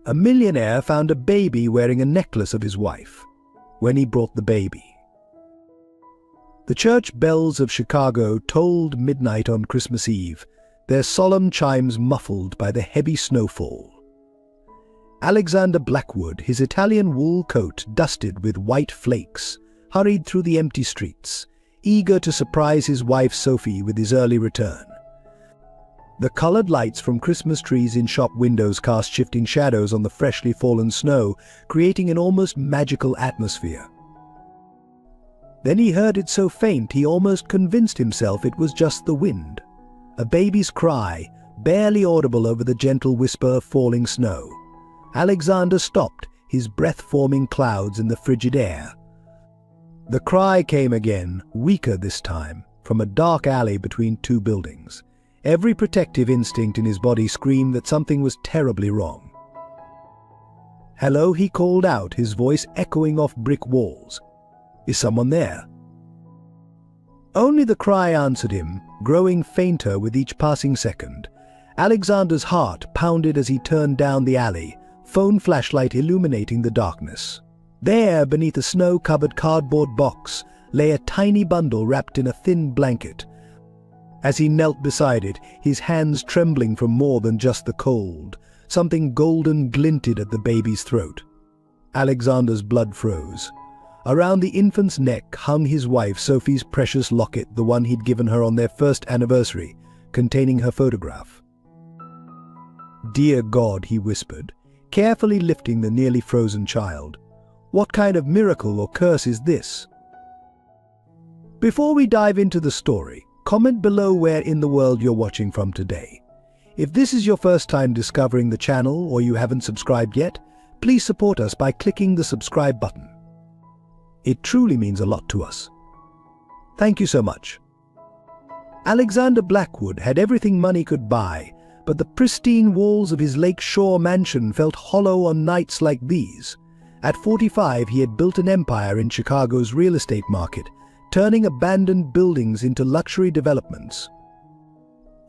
A millionaire found a baby wearing a necklace of his wife when he brought the baby. The church bells of Chicago tolled midnight on Christmas Eve, their solemn chimes muffled by the heavy snowfall. Alexander Blackwood, his Italian wool coat dusted with white flakes, hurried through the empty streets, eager to surprise his wife Sophie with his early return. The colored lights from Christmas trees in shop windows cast shifting shadows on the freshly fallen snow, creating an almost magical atmosphere. Then he heard it so faint he almost convinced himself it was just the wind. A baby's cry, barely audible over the gentle whisper of falling snow. Alexander stopped, his breath forming clouds in the frigid air. The cry came again, weaker this time, from a dark alley between two buildings. Every protective instinct in his body screamed that something was terribly wrong. "Hello," he called out, his voice echoing off brick walls. "Is someone there?" Only the cry answered him, growing fainter with each passing second. Alexander's heart pounded as he turned down the alley, phone flashlight illuminating the darkness. There, beneath a snow-covered cardboard box, lay a tiny bundle wrapped in a thin blanket. As he knelt beside it, his hands trembling from more than just the cold, something golden glinted at the baby's throat. Alexander's blood froze. Around the infant's neck hung his wife Sophie's precious locket, the one he'd given her on their first anniversary, containing her photograph. "Dear God," he whispered, carefully lifting the nearly frozen child. "What kind of miracle or curse is this?" Before we dive into the story, comment below where in the world you're watching from today. If this is your first time discovering the channel or you haven't subscribed yet, please support us by clicking the subscribe button. It truly means a lot to us. Thank you so much. Alexander Blackwood had everything money could buy, but the pristine walls of his lakeshore mansion felt hollow on nights like these. At 45, he had built an empire in Chicago's real estate market, turning abandoned buildings into luxury developments.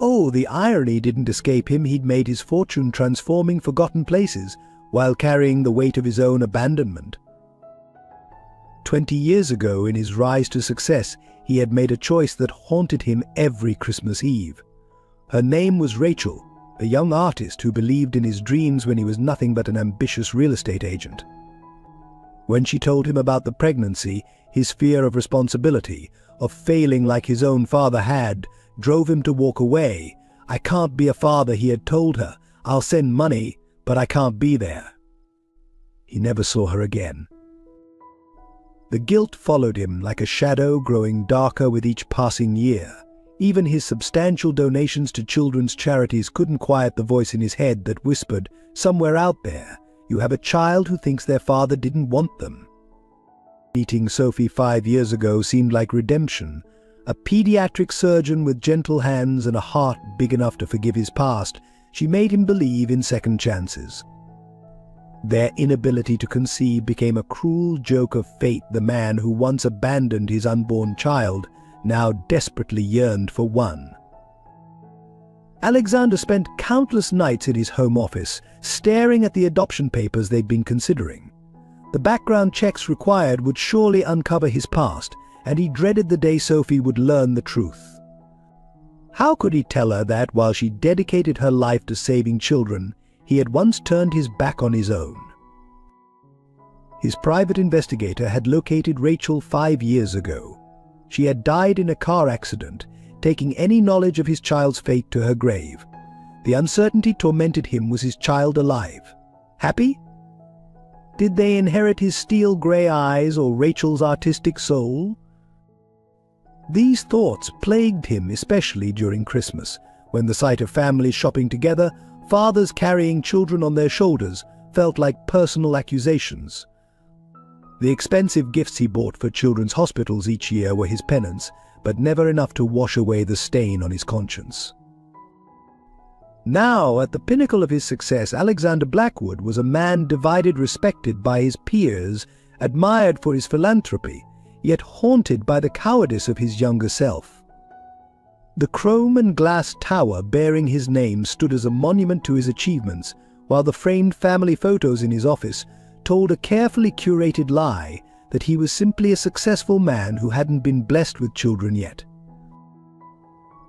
Oh, the irony didn't escape him. He'd made his fortune transforming forgotten places while carrying the weight of his own abandonment. 20 years ago, in his rise to success, he had made a choice that haunted him every Christmas Eve. Her name was Rachel, a young artist who believed in his dreams when he was nothing but an ambitious real estate agent. When she told him about the pregnancy, his fear of responsibility, of failing like his own father had, drove him to walk away. "I can't be a father," he had told her. "I'll send money, but I can't be there." He never saw her again. The guilt followed him like a shadow, growing darker with each passing year. Even his substantial donations to children's charities couldn't quiet the voice in his head that whispered, "Somewhere out there, you have a child who thinks their father didn't want them." Meeting Sophie 5 years ago seemed like redemption. A pediatric surgeon with gentle hands and a heart big enough to forgive his past, she made him believe in second chances. Their inability to conceive became a cruel joke of fate. The man who once abandoned his unborn child now desperately yearned for one. Alexander spent countless nights in his home office, staring at the adoption papers they'd been considering. The background checks required would surely uncover his past, and he dreaded the day Sophie would learn the truth. How could he tell her that, while she dedicated her life to saving children, he had once turned his back on his own? His private investigator had located Rachel 5 years ago. She had died in a car accident, taking any knowledge of his child's fate to her grave. The uncertainty tormented him. Was his child alive? Happy? Did they inherit his steel gray eyes or Rachel's artistic soul? These thoughts plagued him, especially during Christmas, when the sight of families shopping together, fathers carrying children on their shoulders, felt like personal accusations. The expensive gifts he bought for children's hospitals each year were his penance, but never enough to wash away the stain on his conscience. Now, at the pinnacle of his success, Alexander Blackwood was a man divided, respected by his peers, admired for his philanthropy, yet haunted by the cowardice of his younger self. The chrome and glass tower bearing his name stood as a monument to his achievements, while the framed family photos in his office told a carefully curated lie that he was simply a successful man who hadn't been blessed with children yet.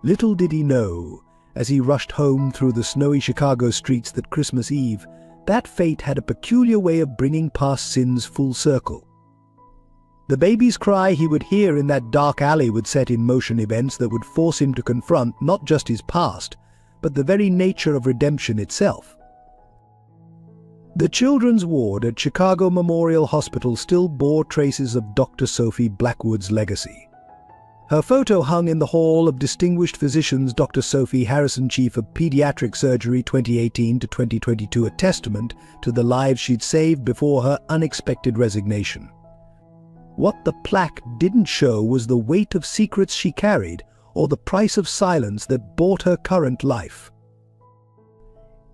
Little did he know, as he rushed home through the snowy Chicago streets that Christmas Eve, that fate had a peculiar way of bringing past sins full circle. The baby's cry he would hear in that dark alley would set in motion events that would force him to confront not just his past, but the very nature of redemption itself. The children's ward at Chicago Memorial Hospital still bore traces of Dr. Sophie Blackwood's legacy. Her photo hung in the Hall of Distinguished Physicians Dr. Sophie Harrison, Chief of Pediatric Surgery 2018 to 2022, a testament to the lives she'd saved before her unexpected resignation. What the plaque didn't show was the weight of secrets she carried, or the price of silence that bought her current life.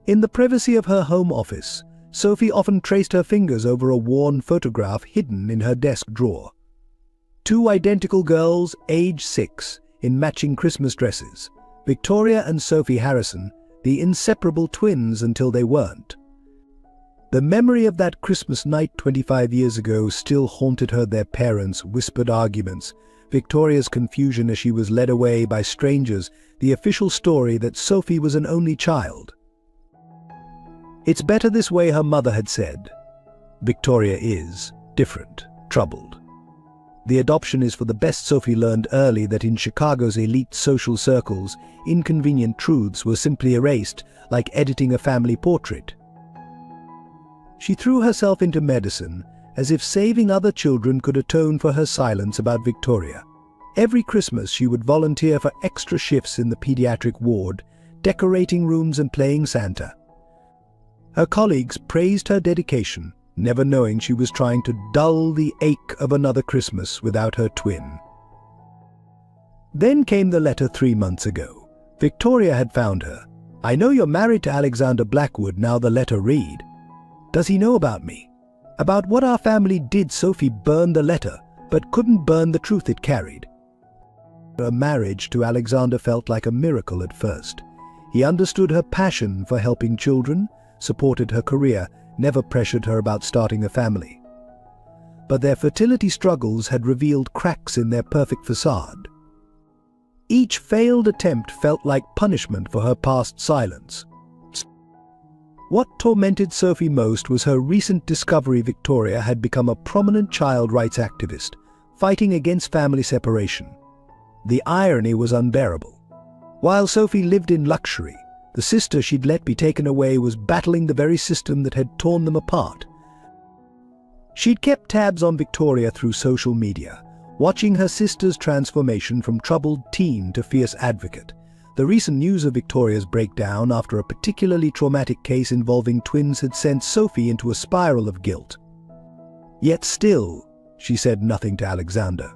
In the privacy of her home office, Sophie often traced her fingers over a worn photograph hidden in her desk drawer. Two identical girls, age 6, in matching Christmas dresses, Victoria and Sophie Harrison, the inseparable twins until they weren't. The memory of that Christmas night 25 years ago still haunted her. Their parents' whispered arguments, Victoria's confusion as she was led away by strangers, the official story that Sophie was an only child. "It's better this way," her mother had said. Victoria is different, troubled. The adoption is for the best. Sophie learned early that in Chicago's elite social circles, inconvenient truths were simply erased, like editing a family portrait. She threw herself into medicine, as if saving other children could atone for her silence about Victoria. Every Christmas she would volunteer for extra shifts in the pediatric ward, decorating rooms and playing Santa. Her colleagues praised her dedication, never knowing she was trying to dull the ache of another Christmas without her twin. Then came the letter 3 months ago. Victoria had found her. "I know you're married to Alexander Blackwood," now the letter read. "Does he know about me? About what our family did?" Sophie burned the letter, but couldn't burn the truth it carried. Her marriage to Alexander felt like a miracle at first. He understood her passion for helping children, supported her career, never pressured her about starting a family. But their fertility struggles had revealed cracks in their perfect facade. Each failed attempt felt like punishment for her past silence. What tormented Sophie most was her recent discovery Victoria had become a prominent child rights activist, fighting against family separation. The irony was unbearable. While Sophie lived in luxury, the sister she'd let be taken away was battling the very system that had torn them apart. She'd kept tabs on Victoria through social media, watching her sister's transformation from troubled teen to fierce advocate. The recent news of Victoria's breakdown after a particularly traumatic case involving twins had sent Sophie into a spiral of guilt. Yet still, she said nothing to Alexander.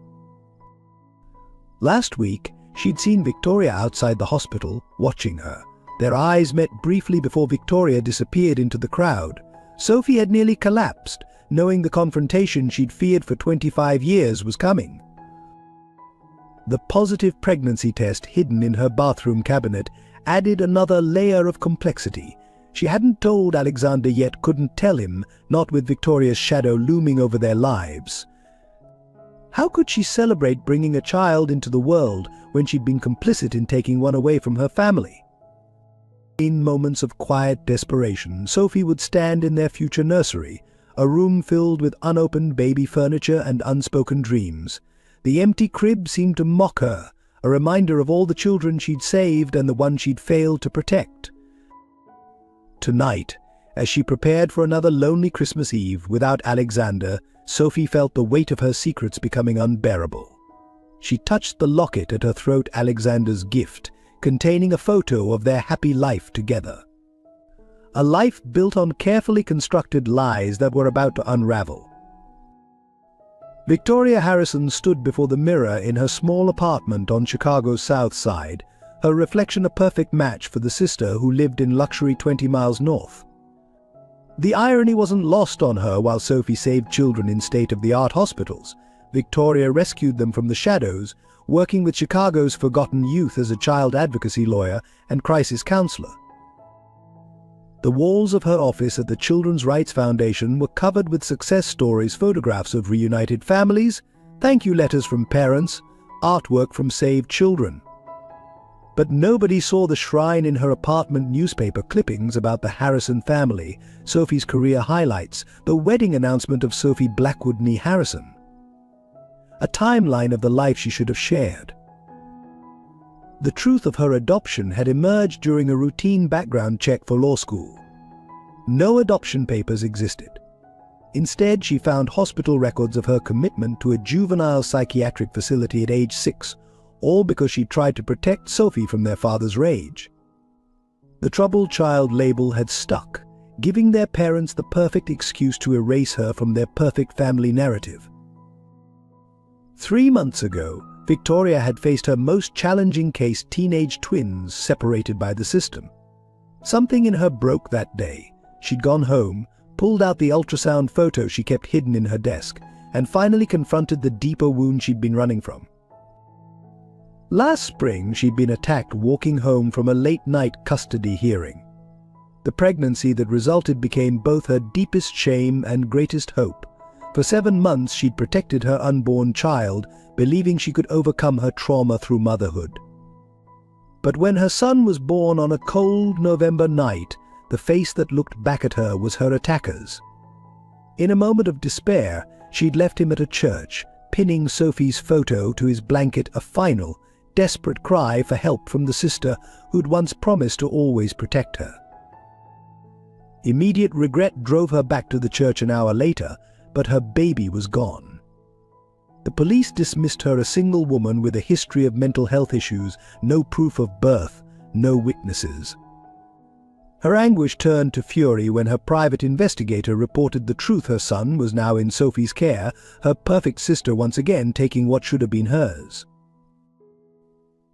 Last week, she'd seen Victoria outside the hospital, watching her. Their eyes met briefly before Victoria disappeared into the crowd. Sophie had nearly collapsed, knowing the confrontation she'd feared for 25 years was coming. The positive pregnancy test hidden in her bathroom cabinet added another layer of complexity. She hadn't told Alexander yet, couldn't tell him, not with Victoria's shadow looming over their lives. How could she celebrate bringing a child into the world when she'd been complicit in taking one away from her family? In moments of quiet desperation, Sophie would stand in their future nursery, a room filled with unopened baby furniture and unspoken dreams. The empty crib seemed to mock her, a reminder of all the children she'd saved and the one she'd failed to protect. Tonight, as she prepared for another lonely Christmas Eve without Alexander, Sophie felt the weight of her secrets becoming unbearable. She touched the locket at her throat, Alexander's gift, containing a photo of their happy life together. A life built on carefully constructed lies that were about to unravel. Victoria Harrison stood before the mirror in her small apartment on Chicago's South Side, her reflection a perfect match for the sister who lived in luxury 20 miles north. The irony wasn't lost on her. While Sophie saved children in state-of-the-art hospitals, Victoria rescued them from the shadows, working with Chicago's forgotten youth as a child advocacy lawyer and crisis counselor. The walls of her office at the Children's Rights Foundation were covered with success stories, photographs of reunited families, thank you letters from parents, artwork from saved children. But nobody saw the shrine in her apartment newspaper clippings about the Harrison family, Sophie's career highlights, the wedding announcement of Sophie Blackwood-Nee Harrison. A timeline of the life she should have shared. The truth of her adoption had emerged during a routine background check for law school. No adoption papers existed. Instead, she found hospital records of her commitment to a juvenile psychiatric facility at age 6, all because she tried to protect Sophie from their father's rage. The troubled child label had stuck, giving their parents the perfect excuse to erase her from their perfect family narrative. 3 months ago, Victoria had faced her most challenging case, teenage twins separated by the system. Something in her broke that day. She'd gone home, pulled out the ultrasound photo she kept hidden in her desk, and finally confronted the deeper wound she'd been running from. Last spring, she'd been attacked walking home from a late-night custody hearing. The pregnancy that resulted became both her deepest shame and greatest hope. For 7 months, she'd protected her unborn child, believing she could overcome her trauma through motherhood. But when her son was born on a cold November night, the face that looked back at her was her attacker's. In a moment of despair, she'd left him at a church, pinning Sophie's photo to his blanket, a final, desperate cry for help from the sister who'd once promised to always protect her. Immediate regret drove her back to the church an hour later, but her baby was gone. The police dismissed her a single woman with a history of mental health issues, no proof of birth, no witnesses. Her anguish turned to fury when her private investigator reported the truth: her son was now in Sophie's care, her perfect sister once again taking what should have been hers.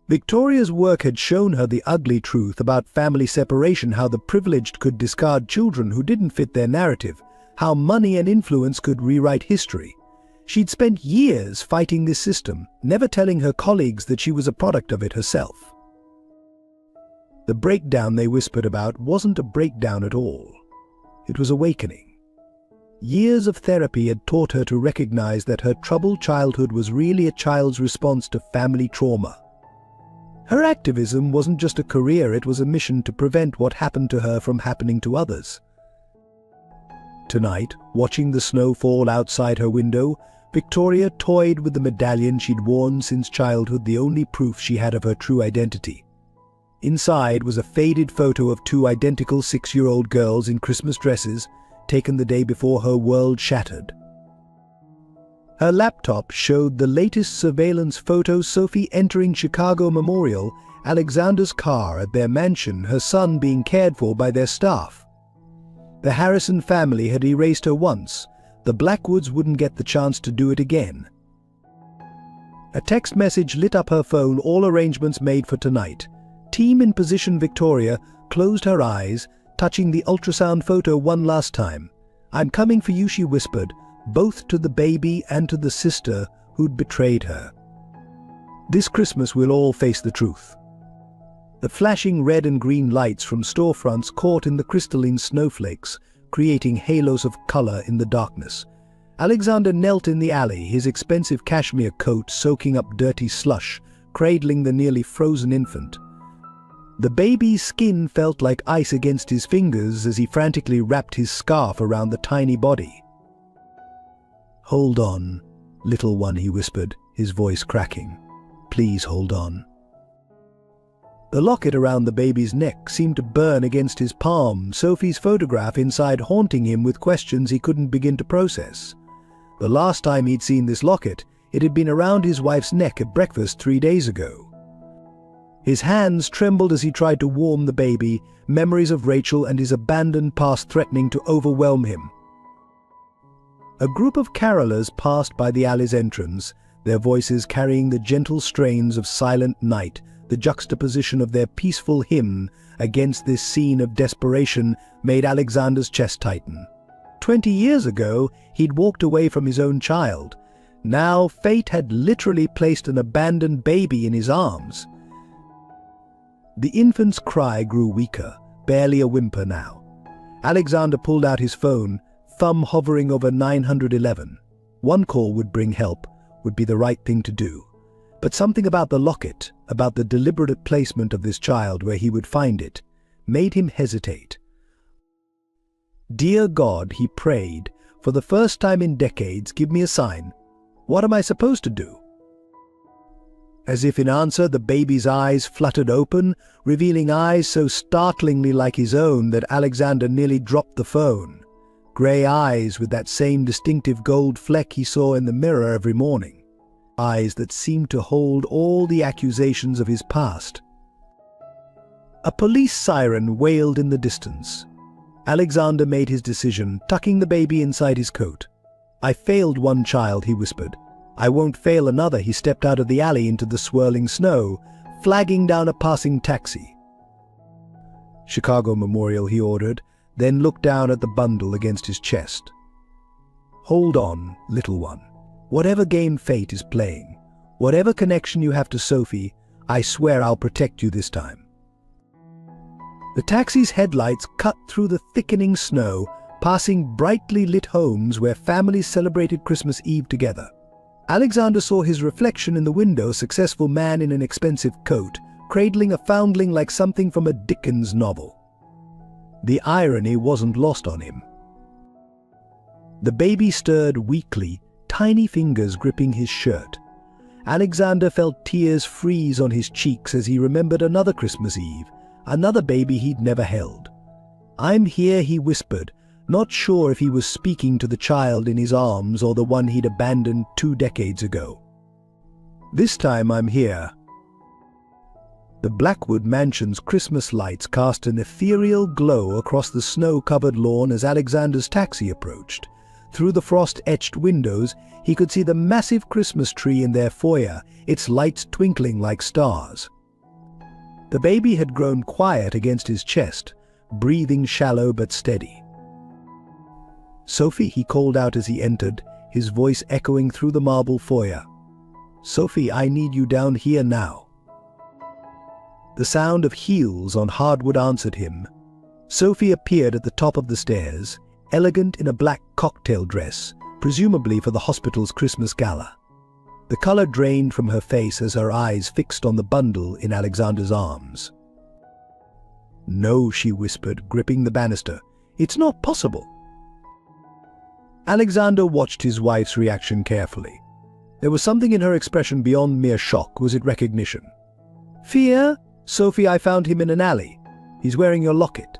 Victoria's work had shown her the ugly truth about family separation, how the privileged could discard children who didn't fit their narrative, how money and influence could rewrite history. She'd spent years fighting this system, never telling her colleagues that she was a product of it herself. The breakdown they whispered about wasn't a breakdown at all. It was awakening. Years of therapy had taught her to recognize that her troubled childhood was really a child's response to family trauma. Her activism wasn't just a career, it was a mission to prevent what happened to her from happening to others. Tonight, watching the snow fall outside her window, Victoria toyed with the medallion she'd worn since childhood, the only proof she had of her true identity. Inside was a faded photo of 2 identical 6-year-old girls in Christmas dresses, taken the day before her world shattered. Her laptop showed the latest surveillance photo: Sophie entering Chicago Memorial, Alexander's car at their mansion, her son being cared for by their staff. The Harrison family had erased her once. The Blackwoods wouldn't get the chance to do it again. A text message lit up her phone: all arrangements made for tonight. Team in position. Victoria closed her eyes, touching the ultrasound photo one last time. "I'm coming for you," she whispered, both to the baby and to the sister who'd betrayed her. "This Christmas we'll all face the truth." The flashing red and green lights from storefronts caught in the crystalline snowflakes, creating halos of color in the darkness. Alexander knelt in the alley, his expensive cashmere coat soaking up dirty slush, cradling the nearly frozen infant. The baby's skin felt like ice against his fingers as he frantically wrapped his scarf around the tiny body. "Hold on, little one," he whispered, his voice cracking. "Please hold on." The locket around the baby's neck seemed to burn against his palm, Sophie's photograph inside haunting him with questions he couldn't begin to process. The last time he'd seen this locket, it had been around his wife's neck at breakfast 3 days ago. His hands trembled as he tried to warm the baby, memories of Rachel and his abandoned past threatening to overwhelm him. A group of carolers passed by the alley's entrance, their voices carrying the gentle strains of Silent Night. The juxtaposition of their peaceful hymn against this scene of desperation made Alexander's chest tighten. 20 years ago, he'd walked away from his own child. Now, fate had literally placed an abandoned baby in his arms. The infant's cry grew weaker, barely a whimper now. Alexander pulled out his phone, thumb hovering over 911. One call would bring help, would be the right thing to do. But something about the locket, about the deliberate placement of this child where he would find it, made him hesitate. "Dear God," he prayed, "for the first time in decades, give me a sign. What am I supposed to do?" As if in answer, the baby's eyes fluttered open, revealing eyes so startlingly like his own that Alexander nearly dropped the phone. Grey eyes with that same distinctive gold fleck he saw in the mirror every morning. Eyes that seemed to hold all the accusations of his past. A police siren wailed in the distance. Alexander made his decision, tucking the baby inside his coat. "I failed one child," he whispered. "I won't fail another." He stepped out of the alley into the swirling snow, flagging down a passing taxi. "Chicago Memorial," he ordered, then looked down at the bundle against his chest. "Hold on, little one. Whatever game fate is playing, whatever connection you have to Sophie, I swear I'll protect you this time." The taxi's headlights cut through the thickening snow, passing brightly lit homes where families celebrated Christmas Eve together. Alexander saw his reflection in the window, a successful man in an expensive coat, cradling a foundling like something from a Dickens novel. The irony wasn't lost on him. The baby stirred weakly, tiny fingers gripping his shirt. Alexander felt tears freeze on his cheeks as he remembered another Christmas Eve, another baby he'd never held. "I'm here," he whispered, not sure if he was speaking to the child in his arms or the one he'd abandoned 2 decades ago. "This time I'm here." The Blackwood mansion's Christmas lights cast an ethereal glow across the snow-covered lawn as Alexander's taxi approached. Through the frost-etched windows, he could see the massive Christmas tree in their foyer, its lights twinkling like stars. The baby had grown quiet against his chest, breathing shallow but steady. "Sophie," he called out as he entered, his voice echoing through the marble foyer. "Sophie, I need you down here now." The sound of heels on hardwood answered him. Sophie appeared at the top of the stairs, elegant in a black cocktail dress, presumably for the hospital's Christmas gala. The color drained from her face as her eyes fixed on the bundle in Alexander's arms. "No," she whispered, gripping the banister. "It's not possible." Alexander watched his wife's reaction carefully. There was something in her expression beyond mere shock. Was it recognition? "Fear? Sophie, I found him in an alley. He's wearing your locket."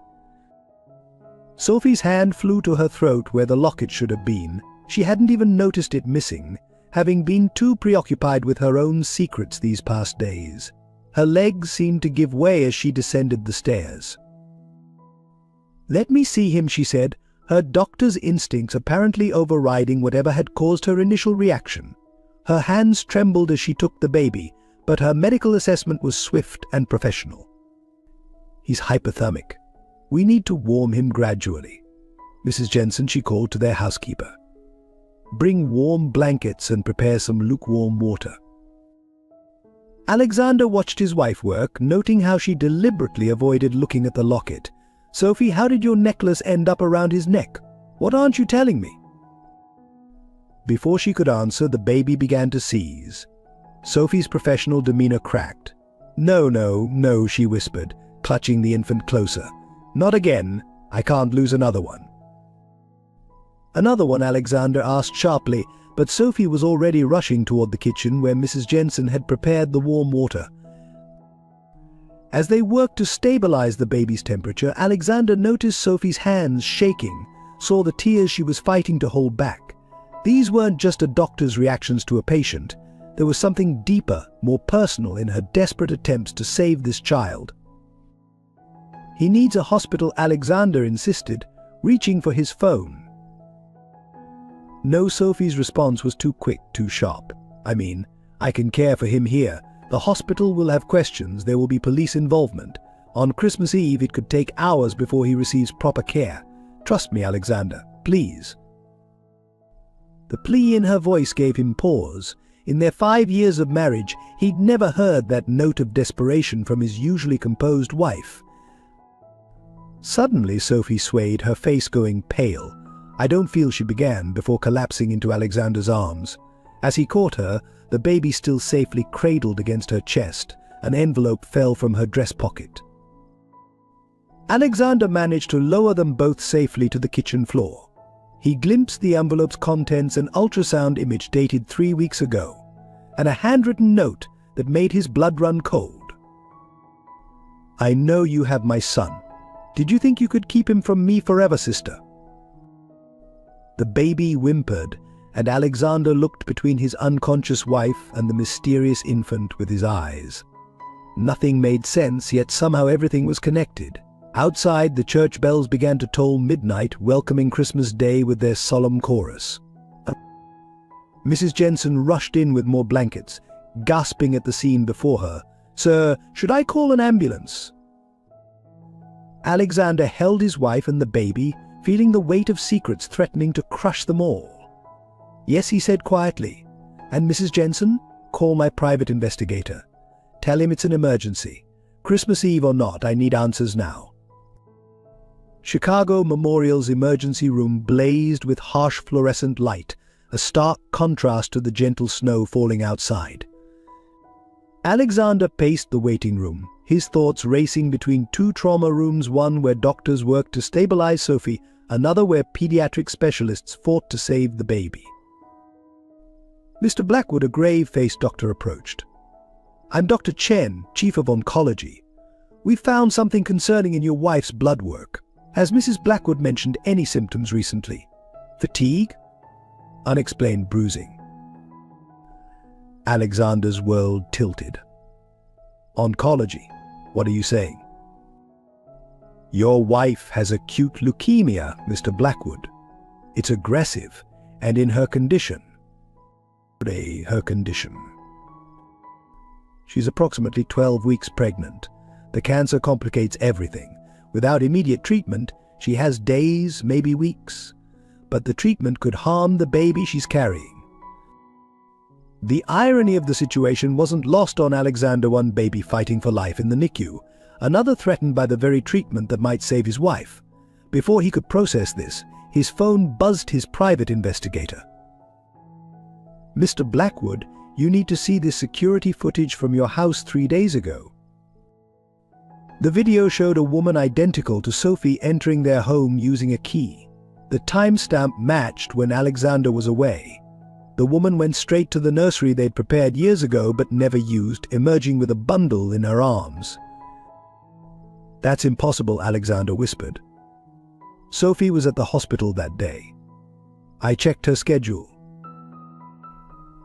Sophie's hand flew to her throat where the locket should have been. She hadn't even noticed it missing, having been too preoccupied with her own secrets these past days. Her legs seemed to give way as she descended the stairs. "Let me see him," she said, her doctor's instincts apparently overriding whatever had caused her initial reaction. Her hands trembled as she took the baby, but her medical assessment was swift and professional. "He's hypothermic. We need to warm him gradually." Mrs. Jensen, she called to their housekeeper. "Bring warm blankets and prepare some lukewarm water." Alexander watched his wife work, noting how she deliberately avoided looking at the locket. "Sophie, how did your necklace end up around his neck? What aren't you telling me?" Before she could answer, the baby began to seize. Sophie's professional demeanor cracked. No, she whispered, clutching the infant closer. "Not again. I can't lose another one." "Another one?" Alexander asked sharply, but Sophie was already rushing toward the kitchen where Mrs. Jensen had prepared the warm water. As they worked to stabilize the baby's temperature, Alexander noticed Sophie's hands shaking, saw the tears she was fighting to hold back. These weren't just a doctor's reactions to a patient. There was something deeper, more personal in her desperate attempts to save this child. "He needs a hospital," Alexander insisted, reaching for his phone. No, Sophie's response was too quick, too sharp. I can care for him here. The hospital will have questions, there will be police involvement. On Christmas Eve, it could take hours before he receives proper care. Trust me, Alexander, please." The plea in her voice gave him pause. In their 5 years of marriage, he'd never heard that note of desperation from his usually composed wife. Suddenly Sophie swayed, her face going pale. "I don't feel," she began, before collapsing into Alexander's arms. As he caught her, the baby still safely cradled against her chest, an envelope fell from her dress pocket. Alexander managed to lower them both safely to the kitchen floor. He glimpsed the envelope's contents, an ultrasound image dated 3 weeks ago, and a handwritten note that made his blood run cold. "I know you have my son. Did you think you could keep him from me forever, sister?" The baby whimpered, and Alexander looked between his unconscious wife and the mysterious infant with his eyes. Nothing made sense, yet somehow everything was connected. Outside, the church bells began to toll midnight, welcoming Christmas Day with their solemn chorus. Mrs. Jensen rushed in with more blankets, gasping at the scene before her. "Sir, should I call an ambulance?" Alexander held his wife and the baby, feeling the weight of secrets threatening to crush them all. "Yes," he said quietly. "And Mrs. Jensen, call my private investigator. Tell him it's an emergency. Christmas Eve or not, I need answers now." Chicago Memorial's emergency room blazed with harsh fluorescent light, a stark contrast to the gentle snow falling outside. Alexander paced the waiting room, his thoughts racing between two trauma rooms, one where doctors worked to stabilize Sophie, another where pediatric specialists fought to save the baby. Mr. Blackwood, a grave-faced doctor, approached. "I'm Dr. Chen, Chief of Oncology. We found something concerning in your wife's blood work. Has Mrs. Blackwood mentioned any symptoms recently? Fatigue? Unexplained bruising?" Alexander's world tilted. "Oncology? What are you saying?" "Your wife has acute leukemia, Mr. Blackwood. It's aggressive, and in her condition. Her condition. She's approximately 12 weeks pregnant. The cancer complicates everything. Without immediate treatment, she has days, maybe weeks. But the treatment could harm the baby she's carrying." The irony of the situation wasn't lost on Alexander, one baby fighting for life in the NICU, another threatened by the very treatment that might save his wife. Before he could process this, his phone buzzed his private investigator. "Mr. Blackwood, you need to see this security footage from your house 3 days ago." The video showed a woman identical to Sophie entering their home using a key. The timestamp matched when Alexander was away. The woman went straight to the nursery they'd prepared years ago but never used, emerging with a bundle in her arms. "That's impossible," Alexander whispered. "Sophie was at the hospital that day. I checked her schedule."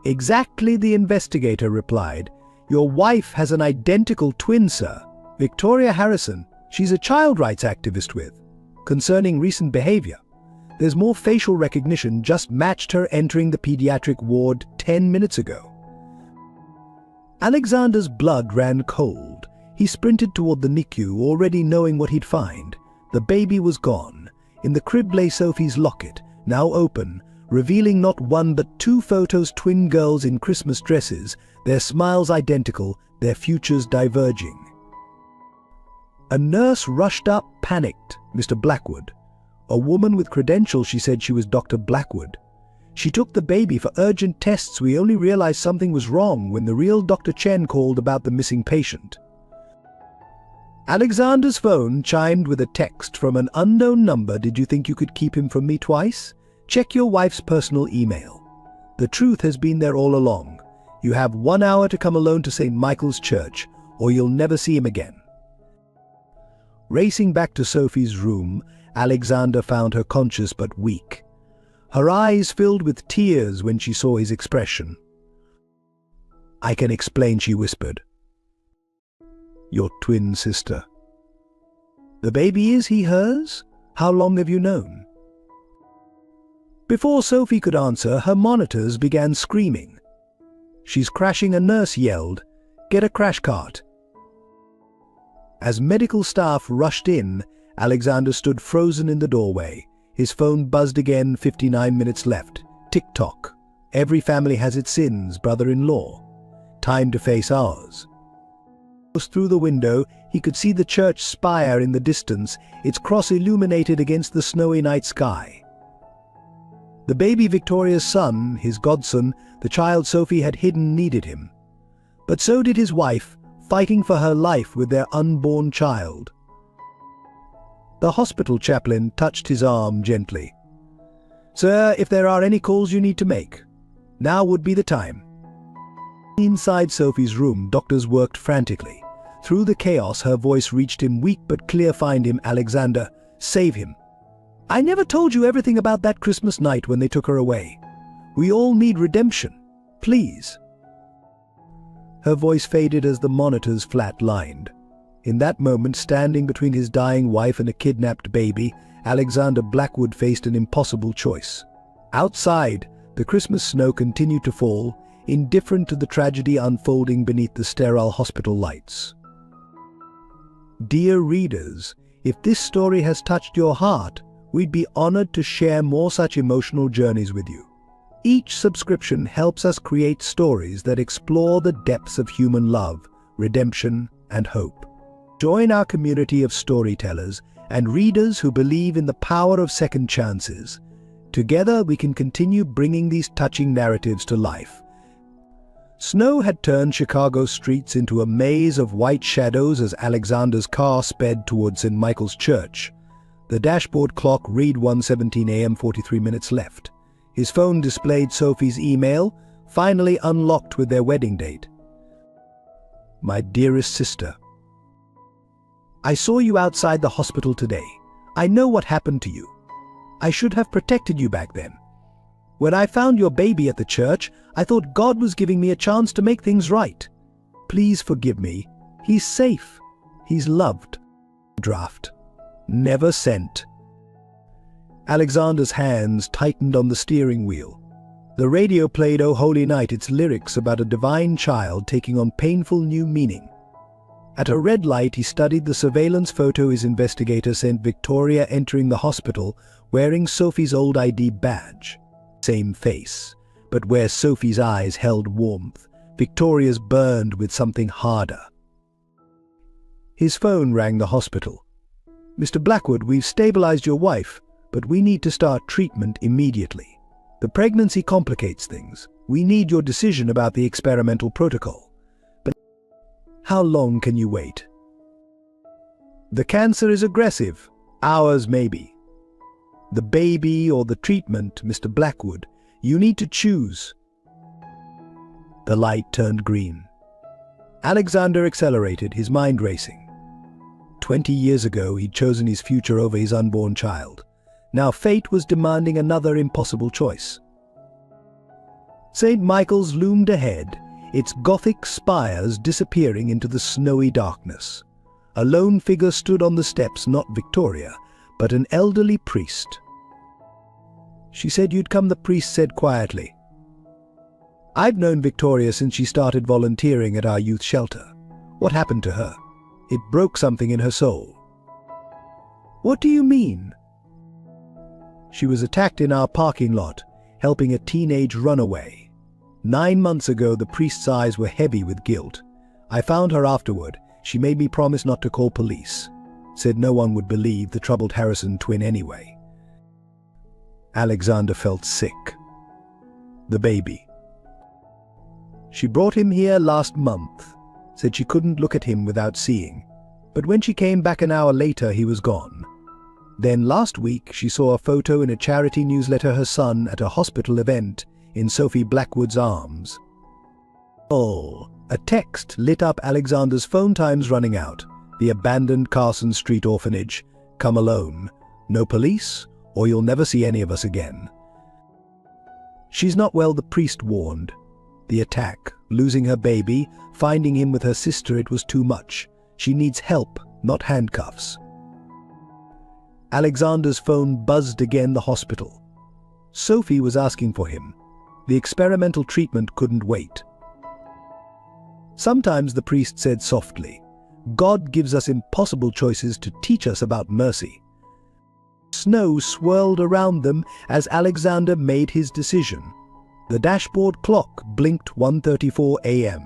"Exactly," the investigator replied. "Your wife has an identical twin, sir. Victoria Harrison, she's a child rights activist with. Concerning recent behavior, there's more facial recognition, just matched her entering the pediatric ward 10 minutes ago." Alexander's blood ran cold. He sprinted toward the NICU, already knowing what he'd find. The baby was gone. In the crib lay Sophie's locket, now open, revealing not one but 2 photos, twin girls in Christmas dresses, their smiles identical, their futures diverging. A nurse rushed up, panicked. "Mr. Blackwood." A woman with credentials, she said she was Dr. Blackwood. "She took the baby for urgent tests. We only realized something was wrong when the real Dr. Chen called about the missing patient." Alexander's phone chimed with a text from an unknown number. "Did you think you could keep him from me twice? Check your wife's personal email. The truth has been there all along. You have 1 hour to come alone to St. Michael's Church, or you'll never see him again." Racing back to Sophie's room, Alexander found her conscious but weak. Her eyes filled with tears when she saw his expression. "I can explain," she whispered. "Your twin sister." "The baby, is he hers? How long have you known?" Before Sophie could answer, her monitors began screaming. "She's crashing," a nurse yelled. "Get a crash cart." As medical staff rushed in, Alexander stood frozen in the doorway. His phone buzzed again. 59 minutes left. Tick-tock. Every family has its sins, brother-in-law. Time to face ours. Through the window, He could see the church spire in the distance, its cross illuminated against the snowy night sky. The baby Victoria's son, his godson, the child Sophie had hidden, needed him. But so did his wife, fighting for her life with their unborn child. The hospital chaplain touched his arm gently. "Sir, if there are any calls you need to make, now would be the time." Inside Sophie's room, doctors worked frantically. Through the chaos, her voice reached him, weak but clear. "Find him, Alexander. Save him. I never told you everything about that Christmas night when they took her away. We all need redemption. Please." Her voice faded as the monitors flat-lined. In that moment, standing between his dying wife and a kidnapped baby, Alexander Blackwood faced an impossible choice. Outside, the Christmas snow continued to fall, indifferent to the tragedy unfolding beneath the sterile hospital lights. Dear readers, if this story has touched your heart, we'd be honored to share more such emotional journeys with you. Each subscription helps us create stories that explore the depths of human love, redemption, and hope. Join our community of storytellers and readers who believe in the power of second chances. Together we can continue bringing these touching narratives to life. Snow had turned Chicago's streets into a maze of white shadows as Alexander's car sped towards St. Michael's Church. The dashboard clock read 1:17 a.m. 43 minutes left. His phone displayed Sophie's email, finally unlocked with their wedding date. "My dearest sister, I saw you outside the hospital today. I know what happened to you. I should have protected you back then. When I found your baby at the church, I thought God was giving me a chance to make things right. Please forgive me. He's safe. He's loved." Draft. Never sent. Alexander's hands tightened on the steering wheel. The radio played "O Holy Night," its lyrics about a divine child taking on painful new meaning. At a red light, he studied the surveillance photo his investigator sent Victoria entering the hospital wearing Sophie's old ID badge. Same face, but where Sophie's eyes held warmth, Victoria's burned with something harder. His phone rang the hospital. "Mr. Blackwood, we've stabilized your wife, but we need to start treatment immediately. The pregnancy complicates things. We need your decision about the experimental protocol. But how long can you wait? The cancer is aggressive. Hours maybe. The baby or the treatment, Mr. Blackwood. You need to choose." The light turned green. Alexander accelerated, his mind racing. 20 years ago, he'd chosen his future over his unborn child. Now fate was demanding another impossible choice. St. Michael's loomed ahead, its Gothic spires disappearing into the snowy darkness. A lone figure stood on the steps, not Victoria, but an elderly priest. "She said you'd come," the priest said quietly. "I've known Victoria since she started volunteering at our youth shelter. What happened to her? It broke something in her soul." "What do you mean?" "She was attacked in our parking lot, helping a teenage runaway. 9 months ago, the priest's eyes were heavy with guilt. I found her afterward. She made me promise not to call police. Said no one would believe the troubled Harrison twin anyway." Alexander felt sick. "The baby?" "She brought him here last month. Said she couldn't look at him without seeing. But when she came back an hour later, he was gone. Then last week, she saw a photo in a charity newsletter, her son at a hospital event, in Sophie Blackwood's arms." Oh, a text lit up Alexander's phone. "Time's running out. The abandoned Carson Street orphanage. Come alone. No police, or you'll never see any of us again." "She's not well," the priest warned. "The attack, losing her baby, finding him with her sister, it was too much. She needs help, not handcuffs." Alexander's phone buzzed again. The hospital. Sophie was asking for him. The experimental treatment couldn't wait. "Sometimes," the priest said softly, "God gives us impossible choices to teach us about mercy." Snow swirled around them as Alexander made his decision. The dashboard clock blinked 1:34 a.m.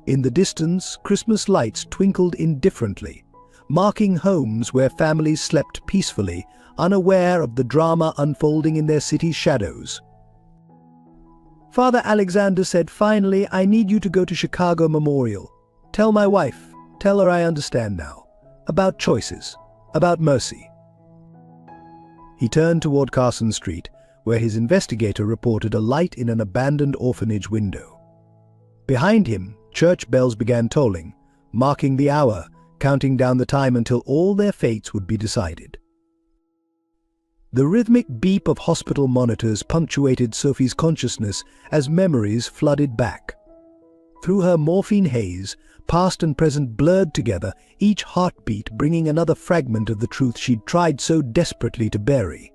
In the distance, Christmas lights twinkled indifferently, marking homes where families slept peacefully, unaware of the drama unfolding in their city's shadows. Father Alexander said, "Finally, I need you to go to Chicago Memorial. Tell my wife, tell her I understand now. About choices, about mercy." He turned toward Carson Street, where his investigator reported a light in an abandoned orphanage window. Behind him, church bells began tolling, marking the hour, counting down the time until all their fates would be decided. The rhythmic beep of hospital monitors punctuated Sophie's consciousness as memories flooded back. Through her morphine haze, past and present blurred together, each heartbeat bringing another fragment of the truth she'd tried so desperately to bury.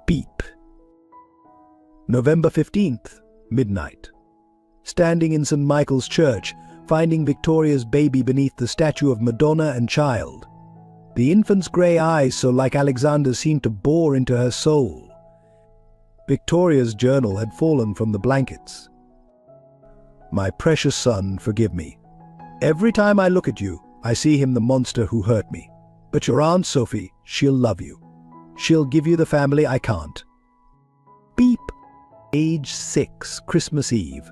Beep. November 15th, midnight. Standing in St. Michael's Church, finding Victoria's baby beneath the statue of Madonna and Child. The infant's grey eyes, so like Alexander's, seemed to bore into her soul. Victoria's journal had fallen from the blankets. "My precious son, forgive me. Every time I look at you, I see him the monster who hurt me. But your Aunt Sophie, she'll love you. She'll give you the family I can't." Beep. Age 6, Christmas Eve.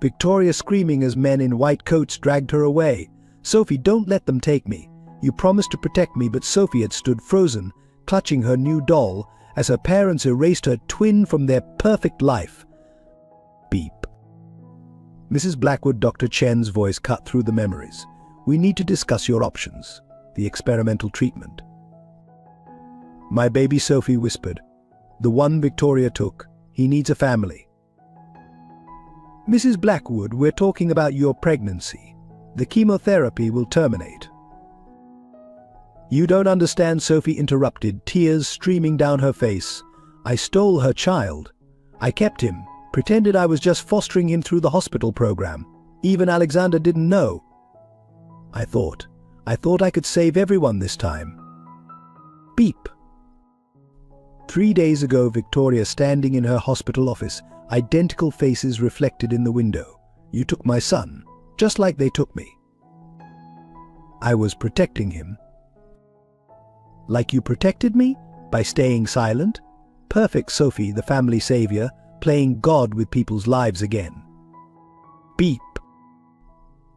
Victoria screaming as men in white coats dragged her away. "Sophie, don't let them take me. You promised to protect me," but Sophie had stood frozen, clutching her new doll, as her parents erased her twin from their perfect life. Beep. Mrs. Blackwood, Dr. Chen's voice cut through the memories. "We need to discuss your options. The experimental treatment." "My baby," Sophie whispered. "The one Victoria took. He needs a family." "Mrs. Blackwood, we're talking about your pregnancy. The chemotherapy will terminate." "You don't understand," Sophie interrupted, tears streaming down her face. "I stole her child. I kept him, pretended I was just fostering him through the hospital program. Even Alexander didn't know. I thought I could save everyone this time." Beep. 3 days ago, Victoria standing in her hospital office, identical faces reflected in the window. "You took my son, just like they took me." "I was protecting him." "Like you protected me? By staying silent? Perfect, Sophie, the family savior, playing God with people's lives again." Beep.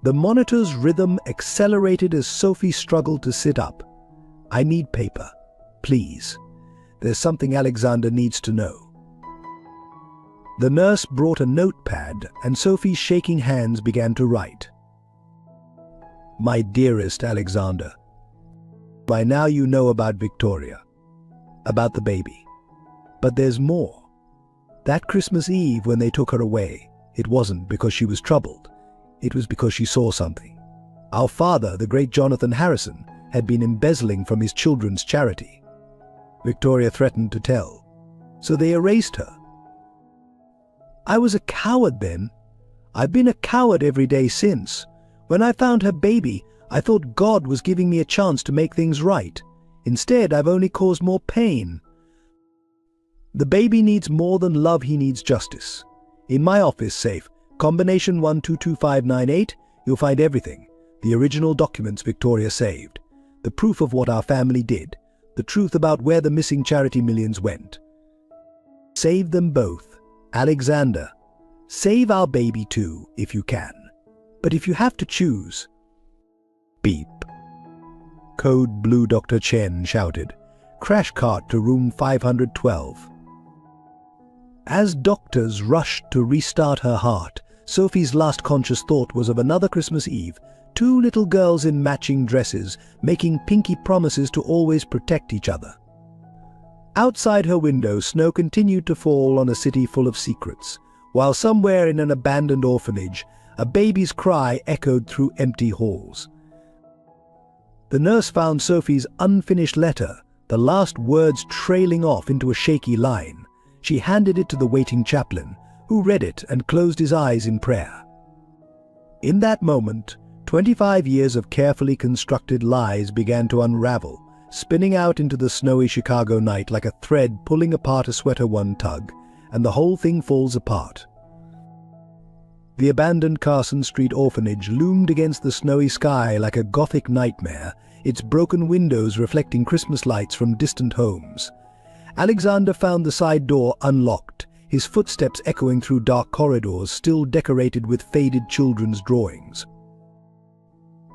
The monitor's rhythm accelerated as Sophie struggled to sit up. "I need paper. Please. There's something Alexander needs to know." The nurse brought a notepad, and Sophie's shaking hands began to write. "My dearest Alexander, by now you know about Victoria, about the baby. But there's more. That Christmas Eve when they took her away, it wasn't because she was troubled. It was because she saw something. Our father, the great Jonathan Harrison, had been embezzling from his children's charity. Victoria threatened to tell, so they erased her. I was a coward then. I've been a coward every day since. When I found her baby, I thought God was giving me a chance to make things right. Instead, I've only caused more pain. The baby needs more than love, he needs justice. In my office safe, combination 122598, you'll find everything. The original documents Victoria saved. The proof of what our family did. The truth about where the missing charity millions went. Save them both. Alexander, save our baby too, if you can. But if you have to choose..." Beep. Code Blue, Dr. Chen shouted. "Crash cart to room 512. As doctors rushed to restart her heart, Sophie's last conscious thought was of another Christmas Eve, 2 little girls in matching dresses, making pinky promises to always protect each other. Outside her window, snow continued to fall on a city full of secrets, while somewhere in an abandoned orphanage, a baby's cry echoed through empty halls. The nurse found Sophie's unfinished letter, the last words trailing off into a shaky line. She handed it to the waiting chaplain, who read it and closed his eyes in prayer. In that moment, 25 years of carefully constructed lies began to unravel, spinning out into the snowy Chicago night like a thread pulling apart a sweater one tug, and the whole thing falls apart. The abandoned Carson Street orphanage loomed against the snowy sky like a Gothic nightmare, its broken windows reflecting Christmas lights from distant homes. Alexander found the side door unlocked, his footsteps echoing through dark corridors still decorated with faded children's drawings.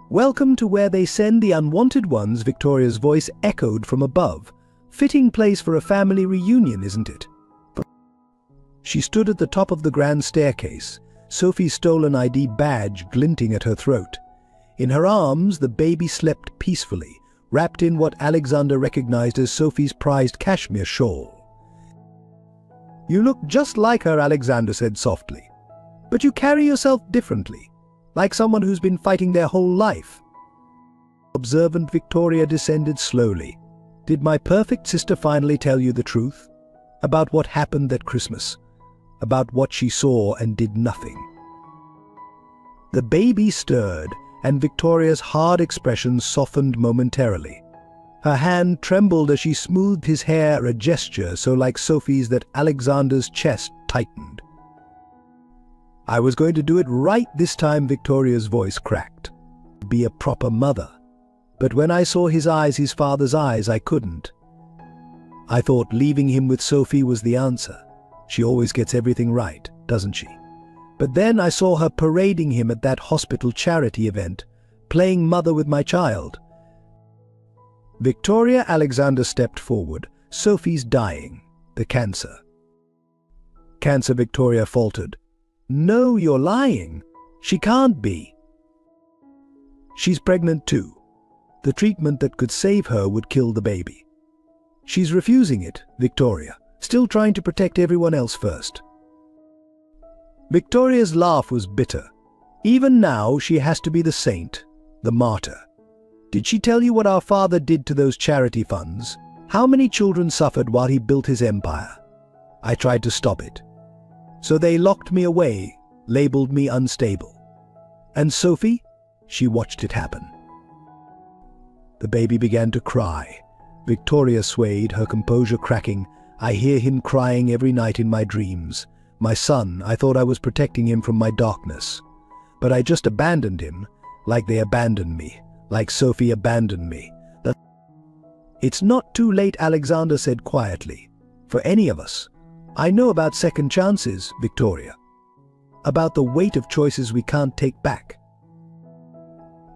"Welcome to where they send the unwanted ones," Victoria's voice echoed from above. "Fitting place for a family reunion, isn't it?" She stood at the top of the grand staircase, Sophie's stolen ID badge glinting at her throat. In her arms, the baby slept peacefully, wrapped in what Alexander recognized as Sophie's prized cashmere shawl. "You look just like her," Alexander said softly. "But you carry yourself differently, like someone who's been fighting their whole life." Observant Victoria descended slowly. "Did my perfect sister finally tell you the truth? About what happened that Christmas? About what she saw and did nothing?" The baby stirred, and Victoria's hard expression softened momentarily. Her hand trembled as she smoothed his hair, a gesture so like Sophie's that Alexander's chest tightened. "I was going to do it right this time," Victoria's voice cracked. "Be a proper mother. But when I saw his eyes, his father's eyes, I couldn't. I thought leaving him with Sophie was the answer. She always gets everything right, doesn't she? But then I saw her parading him at that hospital charity event, playing mother with my child." Victoria Alexander stepped forward. "Sophie's dying. The cancer." "Cancer," Victoria faltered. "No, you're lying. She can't be." "She's pregnant too. The treatment that could save her would kill the baby. She's refusing it, Victoria, still trying to protect everyone else first." Victoria's laugh was bitter. Even now, she has to be the saint, the martyr. "Did she tell you what our father did to those charity funds? How many children suffered while he built his empire? I tried to stop it. So they locked me away, labeled me unstable. And Sophie? She watched it happen." The baby began to cry. Victoria swayed, her composure cracking. "I hear him crying every night in my dreams. My son, I thought I was protecting him from my darkness. But I just abandoned him, like they abandoned me, like Sophie abandoned me." "It's not too late," Alexander said quietly. "For any of us. I know about second chances, Victoria. About the weight of choices we can't take back."